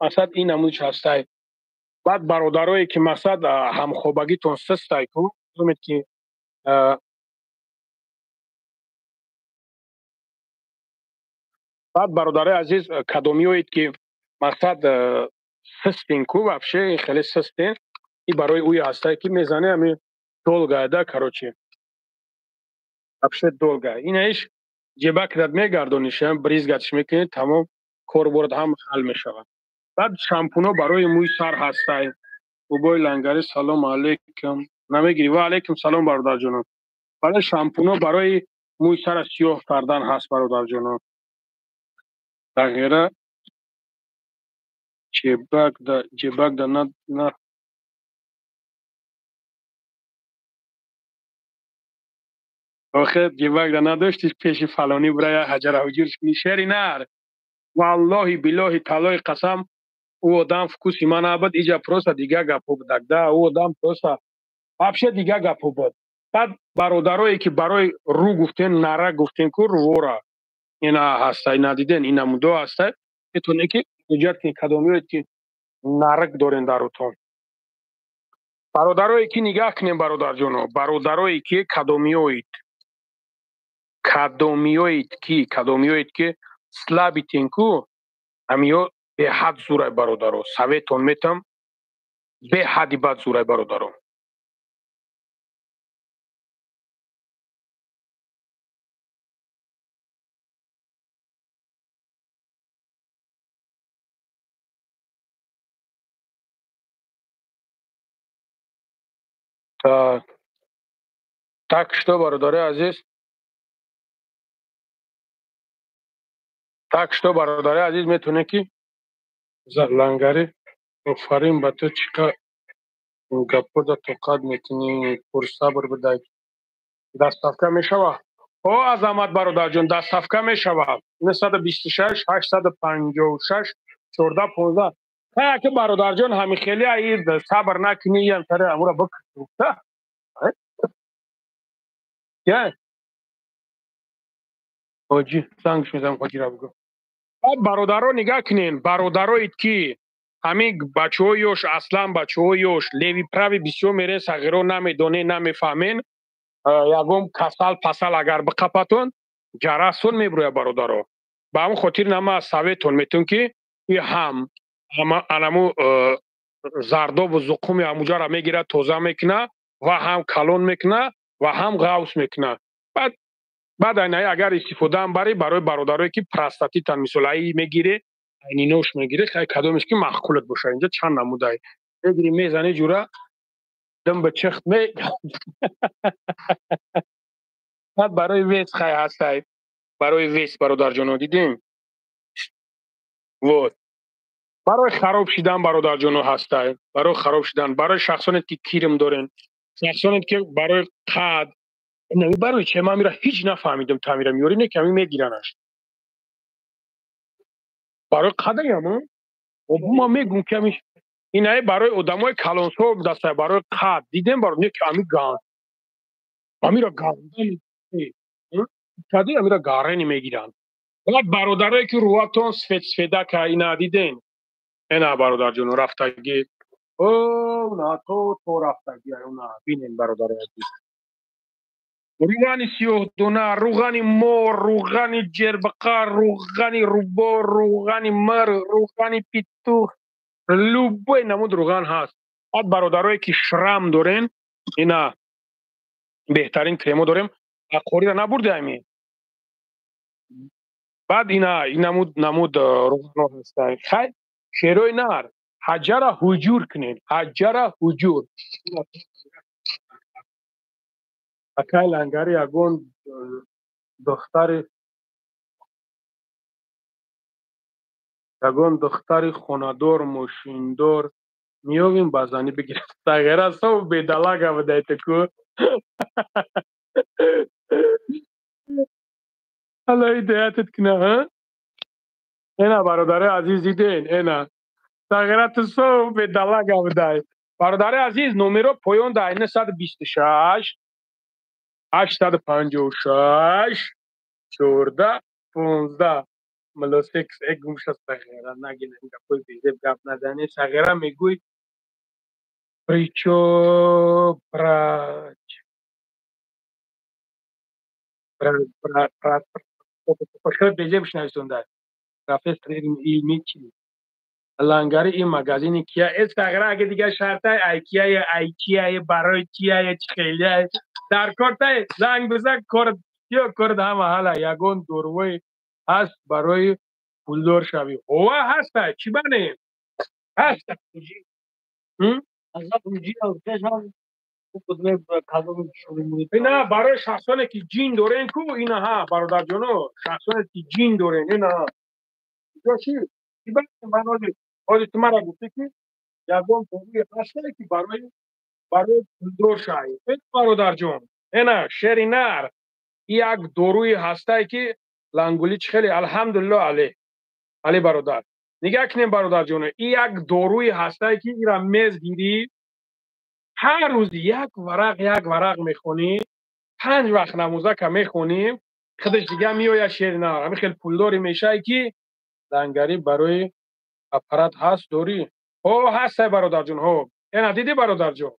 مقصد این نمودش هسته بعد برادرایی که مقصد همخوابگیتون سسته کو میگید که بعد برادرای عزیز کدومیوید که مقصد سستین کو вообще خیلی سسته این برای اوی هسته که میزنه همین دولگاه ده کروچی вообще دولگاه اینش جیبک رد میگردونیش هم بریزگتش میکنی تمام کاربرد هم حل میشود بعد شامپونا برای موی سر هسته اوبای لنگری سلام علیکم نمیگیری و علیکم سلام برادر جانم برای شامپونا برای موی سر سیاه کردن هست برادر جانم تغییره جیبک ده نه آخه جیبک ده نداشتیش پیش فلانی برای حجر حجورش کنی شعری نر والله بالله تعالی قسم او آدم فکوسی من عبد ایجا پروسا دیگه گپو بدک ده او آدم پروسا вообще دیگه گپو بود بعد برادرایی که برای رو گفتین نره گفتین که رو اینا هسته ندیدین این نمودو هسته میتونه که حجت کنی کدامیوید که нарик дорен дар утон. бародарое ки нигоҳ кунем бародарҷоно, бародарое ки кадомиёед ки слабитен ку ҳамиё беҳад зурай бародаро. советон метам беҳади бад зурай бародаро. Так что, бародари азиз, метоне ки лангари офарин ба ту чиқа гапода тоқат метини пурсабр бидай. Дастсафка мешава? О азамат бародарҷон, дастсафка мешава. 926 856 14 15. ҳая ки бародарҷон ҳамихели аи сабр накунӣ янтаре амура бикуфта. Я ҳоҷи зангш мезанам ҳоҷира бигӯ. бародаро нигоҳ кунен, бародароид ки ҳамин бачаҳои ёш, аслан бачаҳои ёш леви прави бисёр мерен, сағиро намедонен, намефаҳмен, ягон касал пасал агар биқапатон ҷарасон мебурӯяд бародаро. ба ҳамин хотир нама советон метон ки анаму зардобу зуқуми амуҷара мегира, тоза мекуна ва ҳам калон мекуна ва ҳам ғавс мекуна. баъд айнаи агар истифодаам барӣ барои бародарое ки простатитан мисол аи мегире, айнинош мегире, хай кадомеш ки маъқулат боша. инҷа чанд намудай мегири мезани ҷура дим ба чихт баъд барои вес хай ҳастай. барои вес бародарҷоно дидем. вот барои хароб шидан бародарҷоно ҳастай. барои хароб шидан, барои шахсоне ки кирм дорен, шахсоне ки барои қад нами барои че ман мира ҳеҷ нафаҳмидам таъмира миёри не ки ҳамин мегиранаш. барои қадаям ман мегум ки ҳамин инаи барои одамои калонсо дастай барои қад дидем баро не ки ҳамин ганд. амира гандани кади амира гарени мегиранд. баъд бародарое ки рӯатон сфедака ина диден. ина бародарҷоно рафтаги на то рафтаги на бинен бародари азиз. руғани сиёҳдона, руғани мор, руғани ҷербақа, руғани рубор, руғани мир, руғани петух, любой намуд руған ҳаст. баъд бародарое ки шрам дорен, ина беҳтарин кремо дорем. ақорира набурдаами. баъд ина намуд руғано ҳастай. хай шерои нар ҳаҷара ҳуҷур кунен. ҳаҷара ҳуҷур. акай лангари ягон духтари хонадор мошиндор миёвем ба занӣ бигирад. тағйира сов бедалага будайтаку. алла ҳидоятат куна. ена бародари азиз диден. ена тағйирати сов бедалага будай. бародари азиз номеро поён дар 926 856 14 15. милосекс гумша сағира нагина гапои безеб гап назани. сағира мегӯй причо пошкои безеб шунависонда. профессор илми чи лангари ин магазини кия эс сағира аги дига шартай айкияе барои чияе чихелияе дар кортай занг бизак корд ё корд ҳама ҳала ягон дорувое ҳаст барои пулдор шавӣ. ова ҳаста чӣ бане ҳаста ина барои шахсоне ки ҷин дорен ку ина ҳа бародарҷоно шахсоне ки ҷин дорен ина ҷоши чӣ бане манози ҳози ту мара гуфти ки ягон доруи ҳастае ки барои пулдор шавӣ. бародарҷон ина шери нар як доруи ҳастае ки лангули чӣ хеле алҳамдулилло але бародар. нигоҳ кунем бародарҷоно ин як доруи ҳастае ки ира мезгирӣ ҳар рӯз як варақ мехонӣ 5 вақт намозака мехонӣ худаш дига меояд шери нар. ҳамин хел пулдори мешае ки лангарӣ барои аппарат ҳаст дорӣ. هست برادر جون هو اینا دیدی برادر جون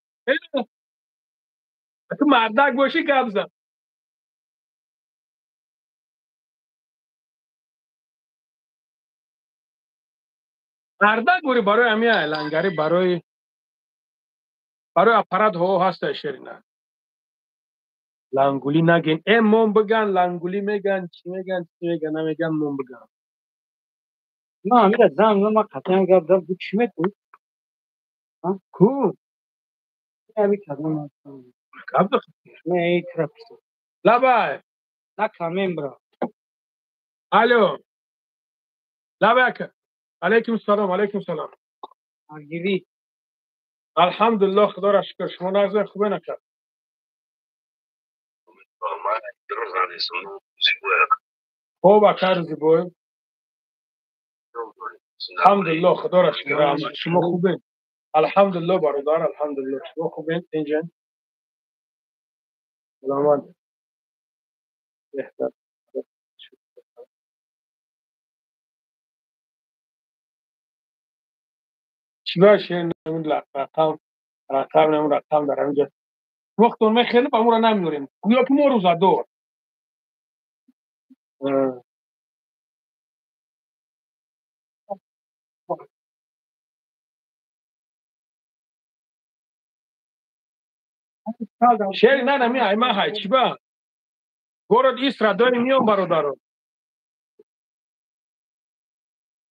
تو مردک باشی گبزن مردک بوری برای همیه لنگری برای اپرات هست شیرینه لنگولی نگین موم بگن لنگولی میگن چی میگن نمیگن موم بگن ما امیر زم ما قطعا گپ داد بود چی میگفت کو همین کلام گبز نه ای طرف لبای نه کامین برا الو لبک علیکم السلام آگیری الحمدلله خدا را شکر شما نظر خوبه نکرد خوب اکر زیبای الحمدلله خدا را شکر شما خوبه الحمدلله برادر الحمدلله شما خوبه اینجا سلامت بهتر چی باشه نمون رقم در اینجا وقت اون خیلی با ما را نمیوریم گویا که ما روزادور شیر نه نمی ای ما های چی با گورد ایسترا داری میام برادر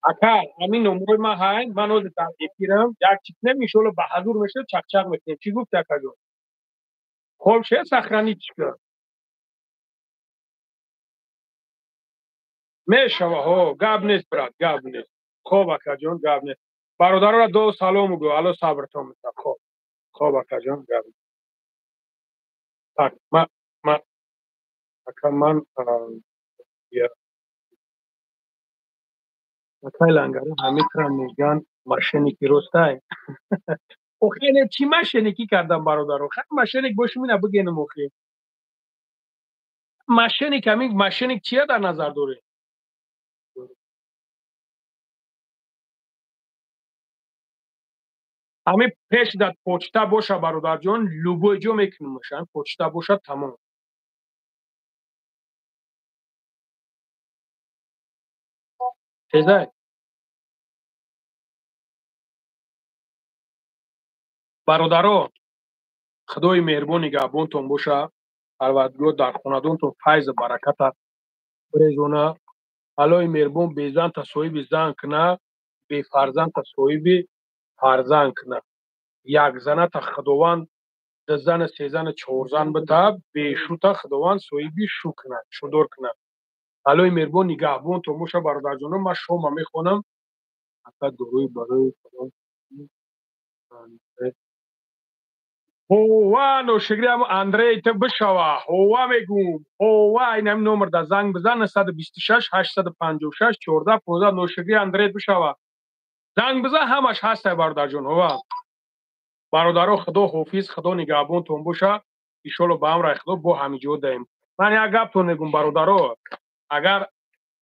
اکا همین نمره ما های من از تاکیرم یک چیز نمیشولو به حضور میشه چک چک میکنه چی گفت اکا جون خب چه سخرانی چیکار میشوه ها گاب نیست برات گاب نیست خوب اکا جون گاب نیست برادر را دو سلام گو الو صبرتون میتا خوب اکا جون گاب tak ma akan man ya Thailand همیشه میگن ماشینی که روستای او خیلی چی ماشینی کی کردم برادر خیلی ماشینی باش مینا بگین مخی ماشینی کمی ماشینی چیه در نظر داری همین پیش داد پوچتا باشه برادر جان لوبو جو میکنیم ماشین پوچتا باشه تمام تیزای برادرو خدای مهربون نگهبانتون باشه پروردگار در خونتون فیض و برکت برزونه الهی مهربون بیزن تا صاحب زن کنه بی فرزند تا صاحب فرزند کنه یک زنه تا خداوند ده زن سه زن چهار زن بده بی شو تا خداوند صاحب شو کنه شدور کنه الهی مهربون نگهبان تو موشه برادر جانم من شما میخونم حتی دروی برای خدا هوا نوشگری هم اندری تو بشوه هوا میگم هوا این هم نمر در زنگ بزن 126 856 14 15 نوشگری اندری بشوه زنگ بزن همش هست برادر جون هوا برادرو خدا حافظ خدا نگهبان تون باشه ایشالله با هم رای خدا با همینجا داریم من یک گپ تون میگم برادرو اگر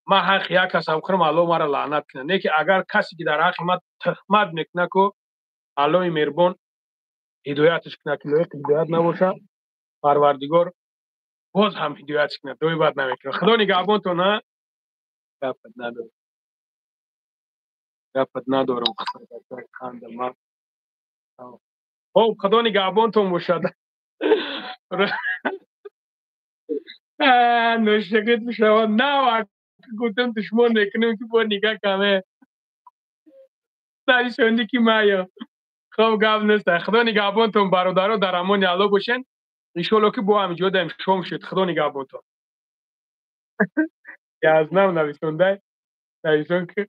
ما حق یک کس هم خرم الله مرا لعنت کنه نه که اگر کسی که در حق ما تهمت میکنه کو الله مهربان هدایتش کنه که لایق هدایت نباشه پروردگار باز هم هدایتش کنه دوی بد نمیکنه خدا نگهبان تو نه گپت ندارم گپت ندارم خنده ما خب خدا نگهبان تو باشه نوشتگیت میشود نه گفتم دشمن نکنم که با نگاه کمه سری شوندی که مایا خب گپ نیست خدا نگهبانتون برادرها در امان الله باشین انشالله که با همینجا داریم شوم شد خدا نگهبانتون که از نم نویسونده نویسون که